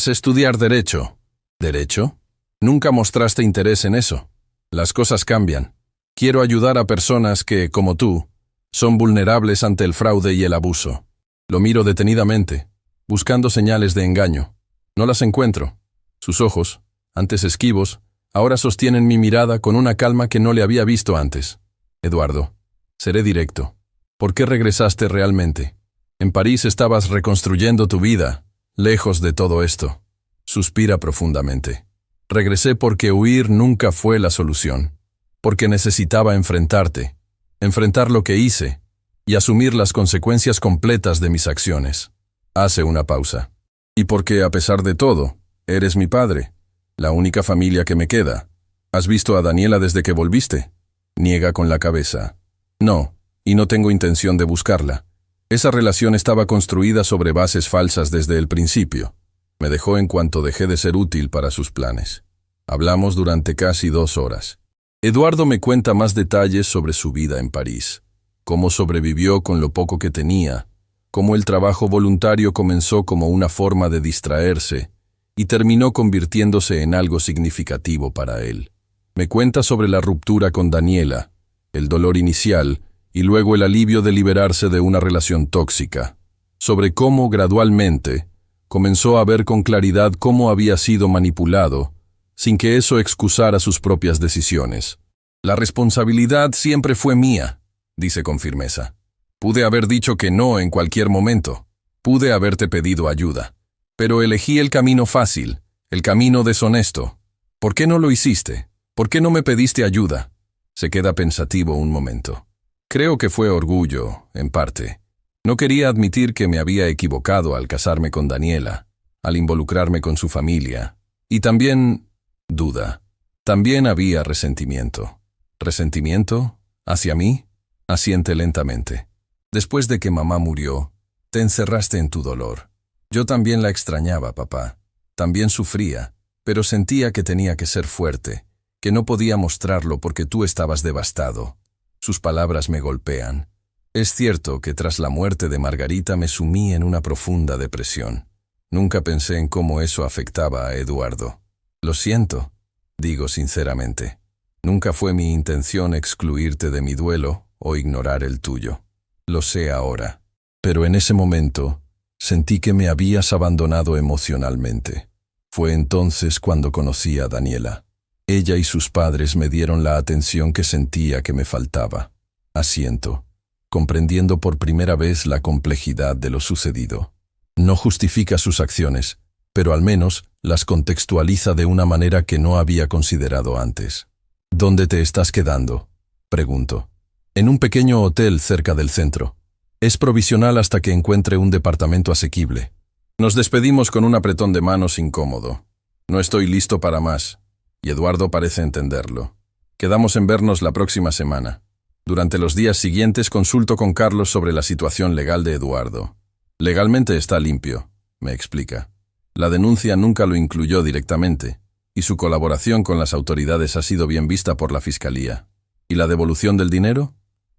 estudiar Derecho». «¿Derecho? Nunca mostraste interés en eso». «Las cosas cambian. Quiero ayudar a personas que, como tú, son vulnerables ante el fraude y el abuso». Lo miro detenidamente, buscando señales de engaño. No las encuentro. Sus ojos, antes esquivos, ahora sostienen mi mirada con una calma que no le había visto antes. «Eduardo, seré directo. ¿Por qué regresaste realmente? En París estabas reconstruyendo tu vida, lejos de todo esto». Suspira profundamente. «Regresé porque huir nunca fue la solución. Porque necesitaba enfrentarte, enfrentar lo que hice y asumir las consecuencias completas de mis acciones». Hace una pausa. «Y porque, a pesar de todo, eres mi padre, la única familia que me queda. ¿Has visto a Daniela desde que volviste?». Niega con la cabeza. «No, y no tengo intención de buscarla. Esa relación estaba construida sobre bases falsas desde el principio. Me dejó en cuanto dejé de ser útil para sus planes». Hablamos durante casi 2 horas. Eduardo me cuenta más detalles sobre su vida en París, cómo sobrevivió con lo poco que tenía, cómo el trabajo voluntario comenzó como una forma de distraerse y terminó convirtiéndose en algo significativo para él. Me cuenta sobre la ruptura con Daniela, el dolor inicial y luego el alivio de liberarse de una relación tóxica, sobre cómo gradualmente comenzó a ver con claridad cómo había sido manipulado, sin que eso excusara sus propias decisiones. «La responsabilidad siempre fue mía», dice con firmeza. «Pude haber dicho que no en cualquier momento. Pude haberte pedido ayuda. Pero elegí el camino fácil, el camino deshonesto. ¿Por qué no lo hiciste? ¿Por qué no me pediste ayuda?». Se queda pensativo un momento. Creo que fue orgullo, en parte. No quería admitir que me había equivocado al casarme con Daniela, al involucrarme con su familia. Y también duda. También había resentimiento. ¿Resentimiento? ¿Hacia mí? Asiente lentamente. «Después de que mamá murió, te encerraste en tu dolor. Yo también la extrañaba, papá. También sufría, pero sentía que tenía que ser fuerte, que no podía mostrarlo porque tú estabas devastado». Sus palabras me golpean. Es cierto que tras la muerte de Margarita me sumí en una profunda depresión. Nunca pensé en cómo eso afectaba a Eduardo. «Lo siento», digo sinceramente. «Nunca fue mi intención excluirte de mi duelo o ignorar el tuyo. Lo sé ahora. Pero en ese momento sentí que me habías abandonado emocionalmente. Fue entonces cuando conocí a Daniela. Ella y sus padres me dieron la atención que sentía que me faltaba». Asiento, comprendiendo por primera vez la complejidad de lo sucedido. No justifica sus acciones, pero al menos las contextualiza de una manera que no había considerado antes. ¿Dónde te estás quedando?, pregunto. En un pequeño hotel cerca del centro. Es provisional hasta que encuentre un departamento asequible. Nos despedimos con un apretón de manos incómodo. No estoy listo para más, y Eduardo parece entenderlo. Quedamos en vernos la próxima semana. Durante los días siguientes consulto con Carlos sobre la situación legal de Eduardo. Legalmente está limpio, me explica. La denuncia nunca lo incluyó directamente, y su colaboración con las autoridades ha sido bien vista por la Fiscalía. ¿Y la devolución del dinero?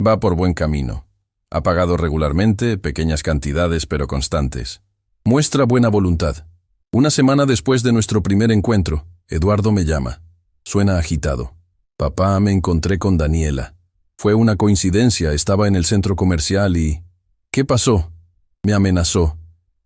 Va por buen camino. Ha pagado regularmente, pequeñas cantidades pero constantes. Muestra buena voluntad. Una semana después de nuestro primer encuentro, Eduardo me llama. Suena agitado. Papá, me encontré con Daniela. Fue una coincidencia, estaba en el centro comercial y... ¿Qué pasó? Me amenazó.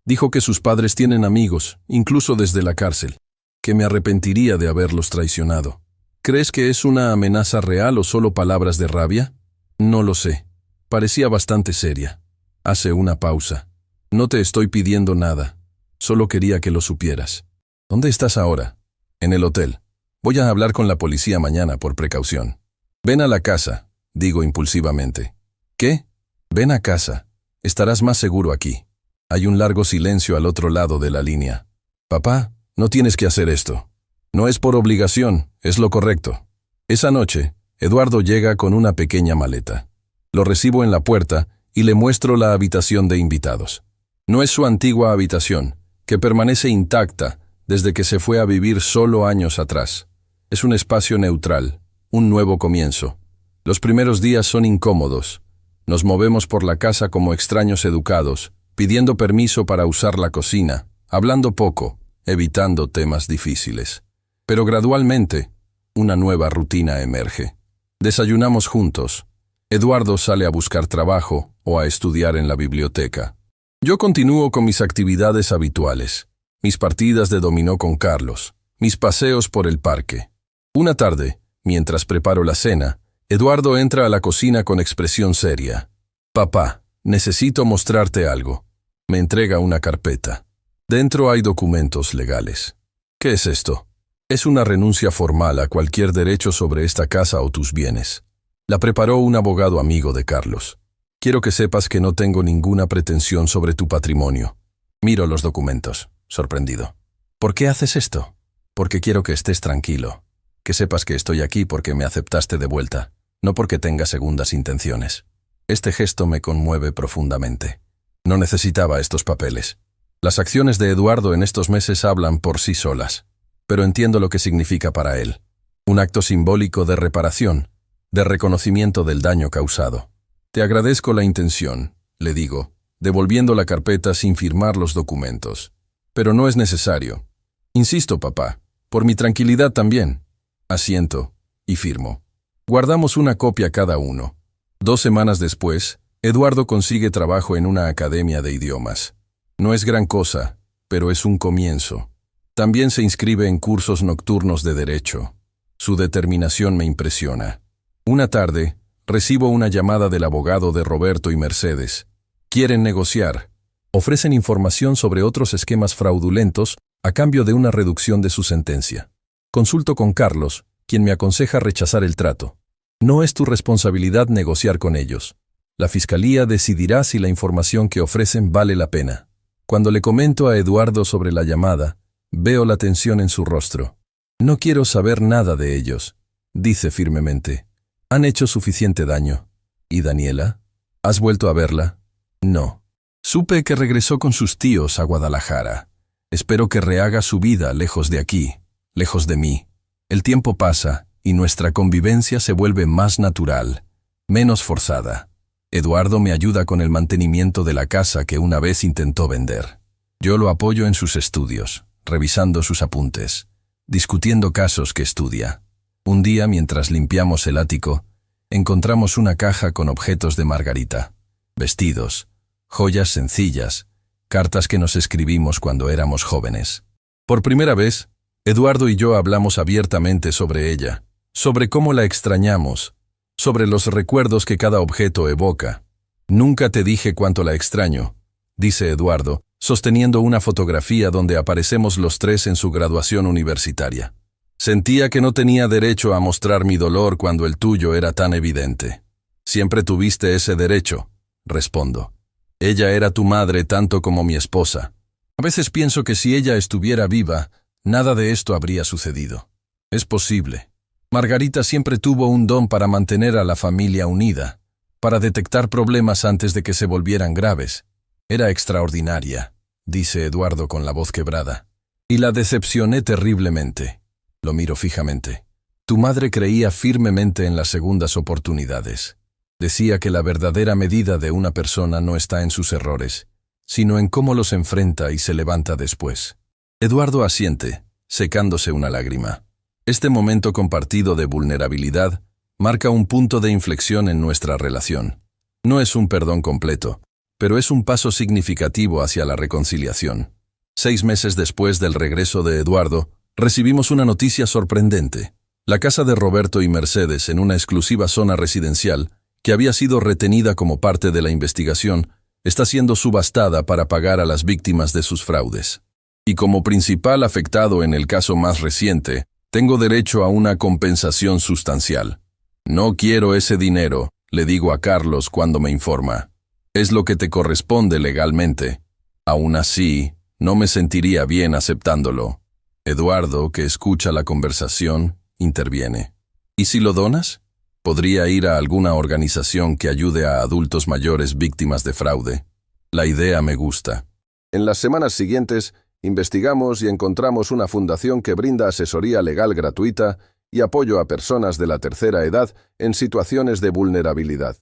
Dijo que sus padres tienen amigos, incluso desde la cárcel. Que me arrepentiría de haberlos traicionado. ¿Crees que es una amenaza real o solo palabras de rabia? No lo sé. Parecía bastante seria. Hace una pausa. No te estoy pidiendo nada. Solo quería que lo supieras. ¿Dónde estás ahora? En el hotel. Voy a hablar con la policía mañana por precaución. Ven a la casa, digo impulsivamente. ¿Qué? Ven a casa. Estarás más seguro aquí. Hay un largo silencio al otro lado de la línea. Papá, no tienes que hacer esto. No es por obligación, es lo correcto. Esa noche, Eduardo llega con una pequeña maleta. Lo recibo en la puerta y le muestro la habitación de invitados. No es su antigua habitación, que permanece intacta desde que se fue a vivir solo años atrás. Es un espacio neutral, un nuevo comienzo. Los primeros días son incómodos. Nos movemos por la casa como extraños educados, pidiendo permiso para usar la cocina, hablando poco, evitando temas difíciles. Pero gradualmente, una nueva rutina emerge. Desayunamos juntos. Eduardo sale a buscar trabajo o a estudiar en la biblioteca. Yo continúo con mis actividades habituales, mis partidas de dominó con Carlos, mis paseos por el parque. Una tarde, mientras preparo la cena, Eduardo entra a la cocina con expresión seria. Papá, necesito mostrarte algo. Me entrega una carpeta. Dentro hay documentos legales. ¿Qué es esto? Es una renuncia formal a cualquier derecho sobre esta casa o tus bienes. La preparó un abogado amigo de Carlos. Quiero que sepas que no tengo ninguna pretensión sobre tu patrimonio. Miro los documentos, sorprendido. ¿Por qué haces esto? Porque quiero que estés tranquilo. Que sepas que estoy aquí porque me aceptaste de vuelta, no porque tenga segundas intenciones. Este gesto me conmueve profundamente. No necesitaba estos papeles. Las acciones de Eduardo en estos meses hablan por sí solas, pero entiendo lo que significa para él. Un acto simbólico de reparación, de reconocimiento del daño causado. Te agradezco la intención, le digo, devolviendo la carpeta sin firmar los documentos. Pero no es necesario. Insisto, papá, por mi tranquilidad también. Asiento y firmo. Guardamos una copia cada uno. 2 semanas después, Eduardo consigue trabajo en una academia de idiomas. No es gran cosa, pero es un comienzo. También se inscribe en cursos nocturnos de derecho. Su determinación me impresiona. Una tarde, recibo una llamada del abogado de Roberto y Mercedes. Quieren negociar. Ofrecen información sobre otros esquemas fraudulentos a cambio de una reducción de su sentencia. Consulto con Carlos, quien me aconseja rechazar el trato. No es tu responsabilidad negociar con ellos. La Fiscalía decidirá si la información que ofrecen vale la pena. Cuando le comento a Eduardo sobre la llamada, veo la tensión en su rostro. No quiero saber nada de ellos, dice firmemente. Han hecho suficiente daño. ¿Y Daniela? ¿Has vuelto a verla? No. Supe que regresó con sus tíos a Guadalajara. Espero que rehaga su vida lejos de aquí, lejos de mí. El tiempo pasa y nuestra convivencia se vuelve más natural, menos forzada. Eduardo me ayuda con el mantenimiento de la casa que una vez intentó vender. Yo lo apoyo en sus estudios, revisando sus apuntes, discutiendo casos que estudia. Un día, mientras limpiamos el ático, encontramos una caja con objetos de Margarita, vestidos, joyas sencillas, cartas que nos escribimos cuando éramos jóvenes. Por primera vez, Eduardo y yo hablamos abiertamente sobre ella, sobre cómo la extrañamos, sobre los recuerdos que cada objeto evoca. Nunca te dije cuánto la extraño, dice Eduardo, sosteniendo una fotografía donde aparecemos los tres en su graduación universitaria. Sentía que no tenía derecho a mostrar mi dolor cuando el tuyo era tan evidente. Siempre tuviste ese derecho, respondo. Ella era tu madre tanto como mi esposa. A veces pienso que si ella estuviera viva, nada de esto habría sucedido. Es posible. Margarita siempre tuvo un don para mantener a la familia unida, para detectar problemas antes de que se volvieran graves. Era extraordinaria, dice Eduardo con la voz quebrada. Y la decepcioné terriblemente. Lo miro fijamente. Tu madre creía firmemente en las segundas oportunidades. Decía que la verdadera medida de una persona no está en sus errores, sino en cómo los enfrenta y se levanta después. Eduardo asiente, secándose una lágrima. Este momento compartido de vulnerabilidad marca un punto de inflexión en nuestra relación. No es un perdón completo, pero es un paso significativo hacia la reconciliación. 6 meses después del regreso de Eduardo, recibimos una noticia sorprendente. La casa de Roberto y Mercedes en una exclusiva zona residencial, que había sido retenida como parte de la investigación, está siendo subastada para pagar a las víctimas de sus fraudes. Y como principal afectado en el caso más reciente, tengo derecho a una compensación sustancial. No quiero ese dinero, le digo a Carlos cuando me informa. Es lo que te corresponde legalmente. Aún así, no me sentiría bien aceptándolo. Eduardo, que escucha la conversación, interviene. ¿Y si lo donas? Podría ir a alguna organización que ayude a adultos mayores víctimas de fraude. La idea me gusta. En las semanas siguientes, investigamos y encontramos una fundación que brinda asesoría legal gratuita y apoyo a personas de la tercera edad en situaciones de vulnerabilidad.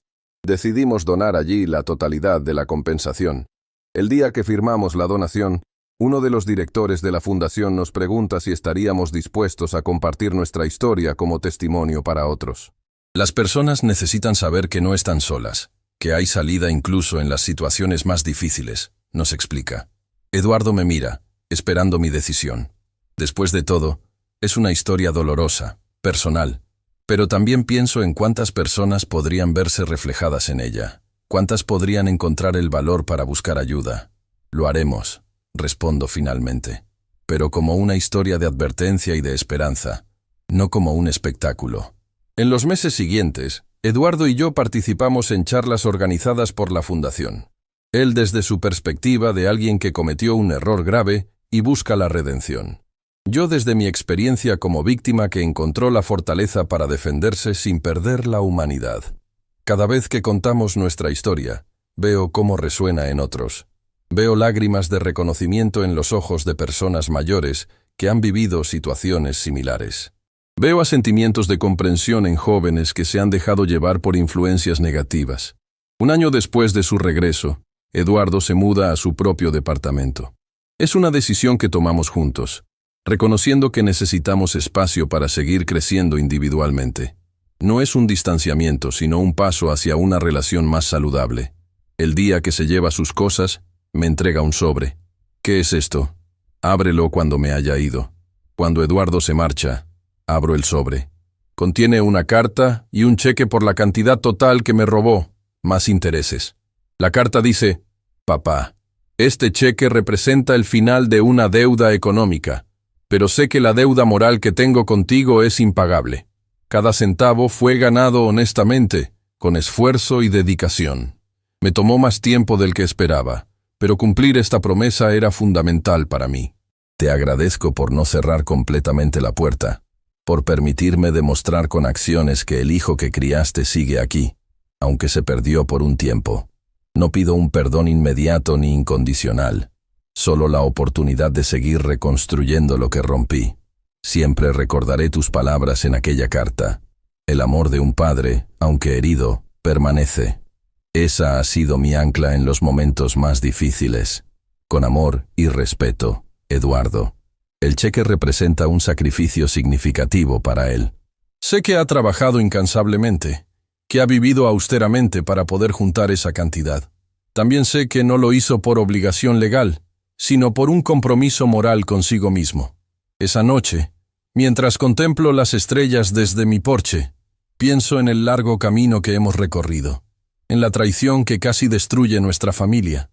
Decidimos donar allí la totalidad de la compensación. El día que firmamos la donación, uno de los directores de la fundación nos pregunta si estaríamos dispuestos a compartir nuestra historia como testimonio para otros. Las personas necesitan saber que no están solas, que hay salida incluso en las situaciones más difíciles, nos explica. Eduardo me mira, esperando mi decisión. Después de todo, es una historia dolorosa, personal, pero también pienso en cuántas personas podrían verse reflejadas en ella, cuántas podrían encontrar el valor para buscar ayuda. Lo haremos, respondo finalmente, pero como una historia de advertencia y de esperanza, no como un espectáculo. En los meses siguientes, Eduardo y yo participamos en charlas organizadas por la Fundación. Él desde su perspectiva de alguien que cometió un error grave y busca la redención. Yo desde mi experiencia como víctima que encontró la fortaleza para defenderse sin perder la humanidad. Cada vez que contamos nuestra historia, veo cómo resuena en otros. Veo lágrimas de reconocimiento en los ojos de personas mayores que han vivido situaciones similares. Veo asentimientos de comprensión en jóvenes que se han dejado llevar por influencias negativas. Un año después de su regreso, Eduardo se muda a su propio departamento. Es una decisión que tomamos juntos, reconociendo que necesitamos espacio para seguir creciendo individualmente. No es un distanciamiento, sino un paso hacia una relación más saludable. El día que se lleva sus cosas, me entrega un sobre. ¿Qué es esto? Ábrelo cuando me haya ido. Cuando Eduardo se marcha, abro el sobre. Contiene una carta y un cheque por la cantidad total que me robó, más intereses. La carta dice: Papá, este cheque representa el final de una deuda económica, pero sé que la deuda moral que tengo contigo es impagable. Cada centavo fue ganado honestamente, con esfuerzo y dedicación. Me tomó más tiempo del que esperaba, pero cumplir esta promesa era fundamental para mí. Te agradezco por no cerrar completamente la puerta, por permitirme demostrar con acciones que el hijo que criaste sigue aquí, aunque se perdió por un tiempo. No pido un perdón inmediato ni incondicional, solo la oportunidad de seguir reconstruyendo lo que rompí. Siempre recordaré tus palabras en aquella carta. El amor de un padre, aunque herido, permanece. Esa ha sido mi ancla en los momentos más difíciles. Con amor y respeto, Eduardo. El cheque representa un sacrificio significativo para él. Sé que ha trabajado incansablemente, que ha vivido austeramente para poder juntar esa cantidad. También sé que no lo hizo por obligación legal, sino por un compromiso moral consigo mismo. Esa noche, mientras contemplo las estrellas desde mi porche, pienso en el largo camino que hemos recorrido, en la traición que casi destruye nuestra familia,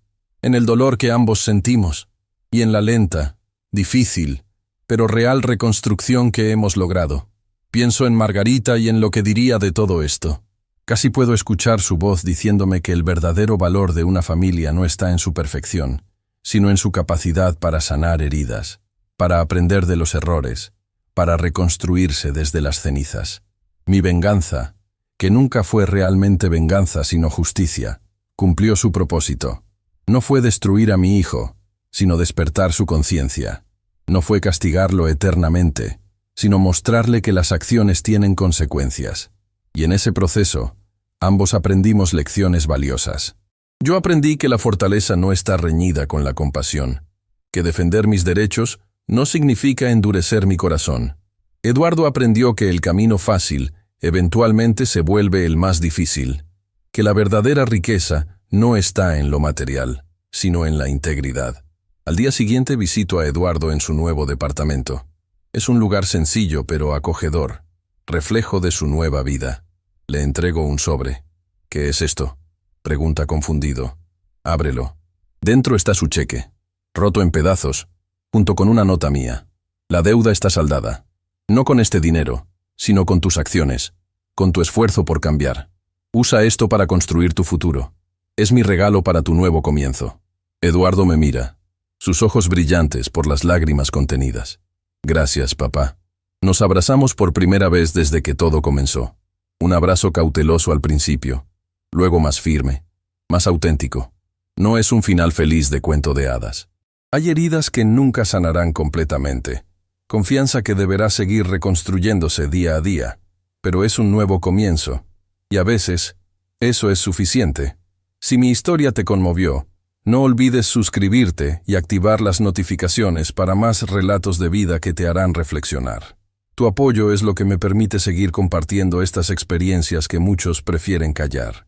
en el dolor que ambos sentimos, y en la lenta, difícil, pero real reconstrucción que hemos logrado. Pienso en Margarita y en lo que diría de todo esto. Casi puedo escuchar su voz diciéndome que el verdadero valor de una familia no está en su perfección, sino en su capacidad para sanar heridas, para aprender de los errores, para reconstruirse desde las cenizas. Mi venganza, que nunca fue realmente venganza sino justicia, cumplió su propósito. No fue destruir a mi hijo, sino despertar su conciencia. No fue castigarlo eternamente, sino mostrarle que las acciones tienen consecuencias. Y en ese proceso, ambos aprendimos lecciones valiosas. Yo aprendí que la fortaleza no está reñida con la compasión, que defender mis derechos no significa endurecer mi corazón. Eduardo aprendió que el camino fácil eventualmente se vuelve el más difícil, que la verdadera riqueza no está en lo material, sino en la integridad. Al día siguiente visito a Eduardo en su nuevo departamento. Es un lugar sencillo pero acogedor, reflejo de su nueva vida. Le entrego un sobre. ¿Qué es esto?, pregunta confundido. Ábrelo. Dentro está su cheque, roto en pedazos, junto con una nota mía. La deuda está saldada. No con este dinero, sino con tus acciones, con tu esfuerzo por cambiar. Usa esto para construir tu futuro. Es mi regalo para tu nuevo comienzo. Eduardo me mira, sus ojos brillantes por las lágrimas contenidas. Gracias, papá. Nos abrazamos por primera vez desde que todo comenzó. Un abrazo cauteloso al principio, luego más firme, más auténtico. No es un final feliz de cuento de hadas. Hay heridas que nunca sanarán completamente. Confianza que deberá seguir reconstruyéndose día a día, pero es un nuevo comienzo. Y a veces, eso es suficiente. Si mi historia te conmovió, no olvides suscribirte y activar las notificaciones para más relatos de vida que te harán reflexionar. Tu apoyo es lo que me permite seguir compartiendo estas experiencias que muchos prefieren callar.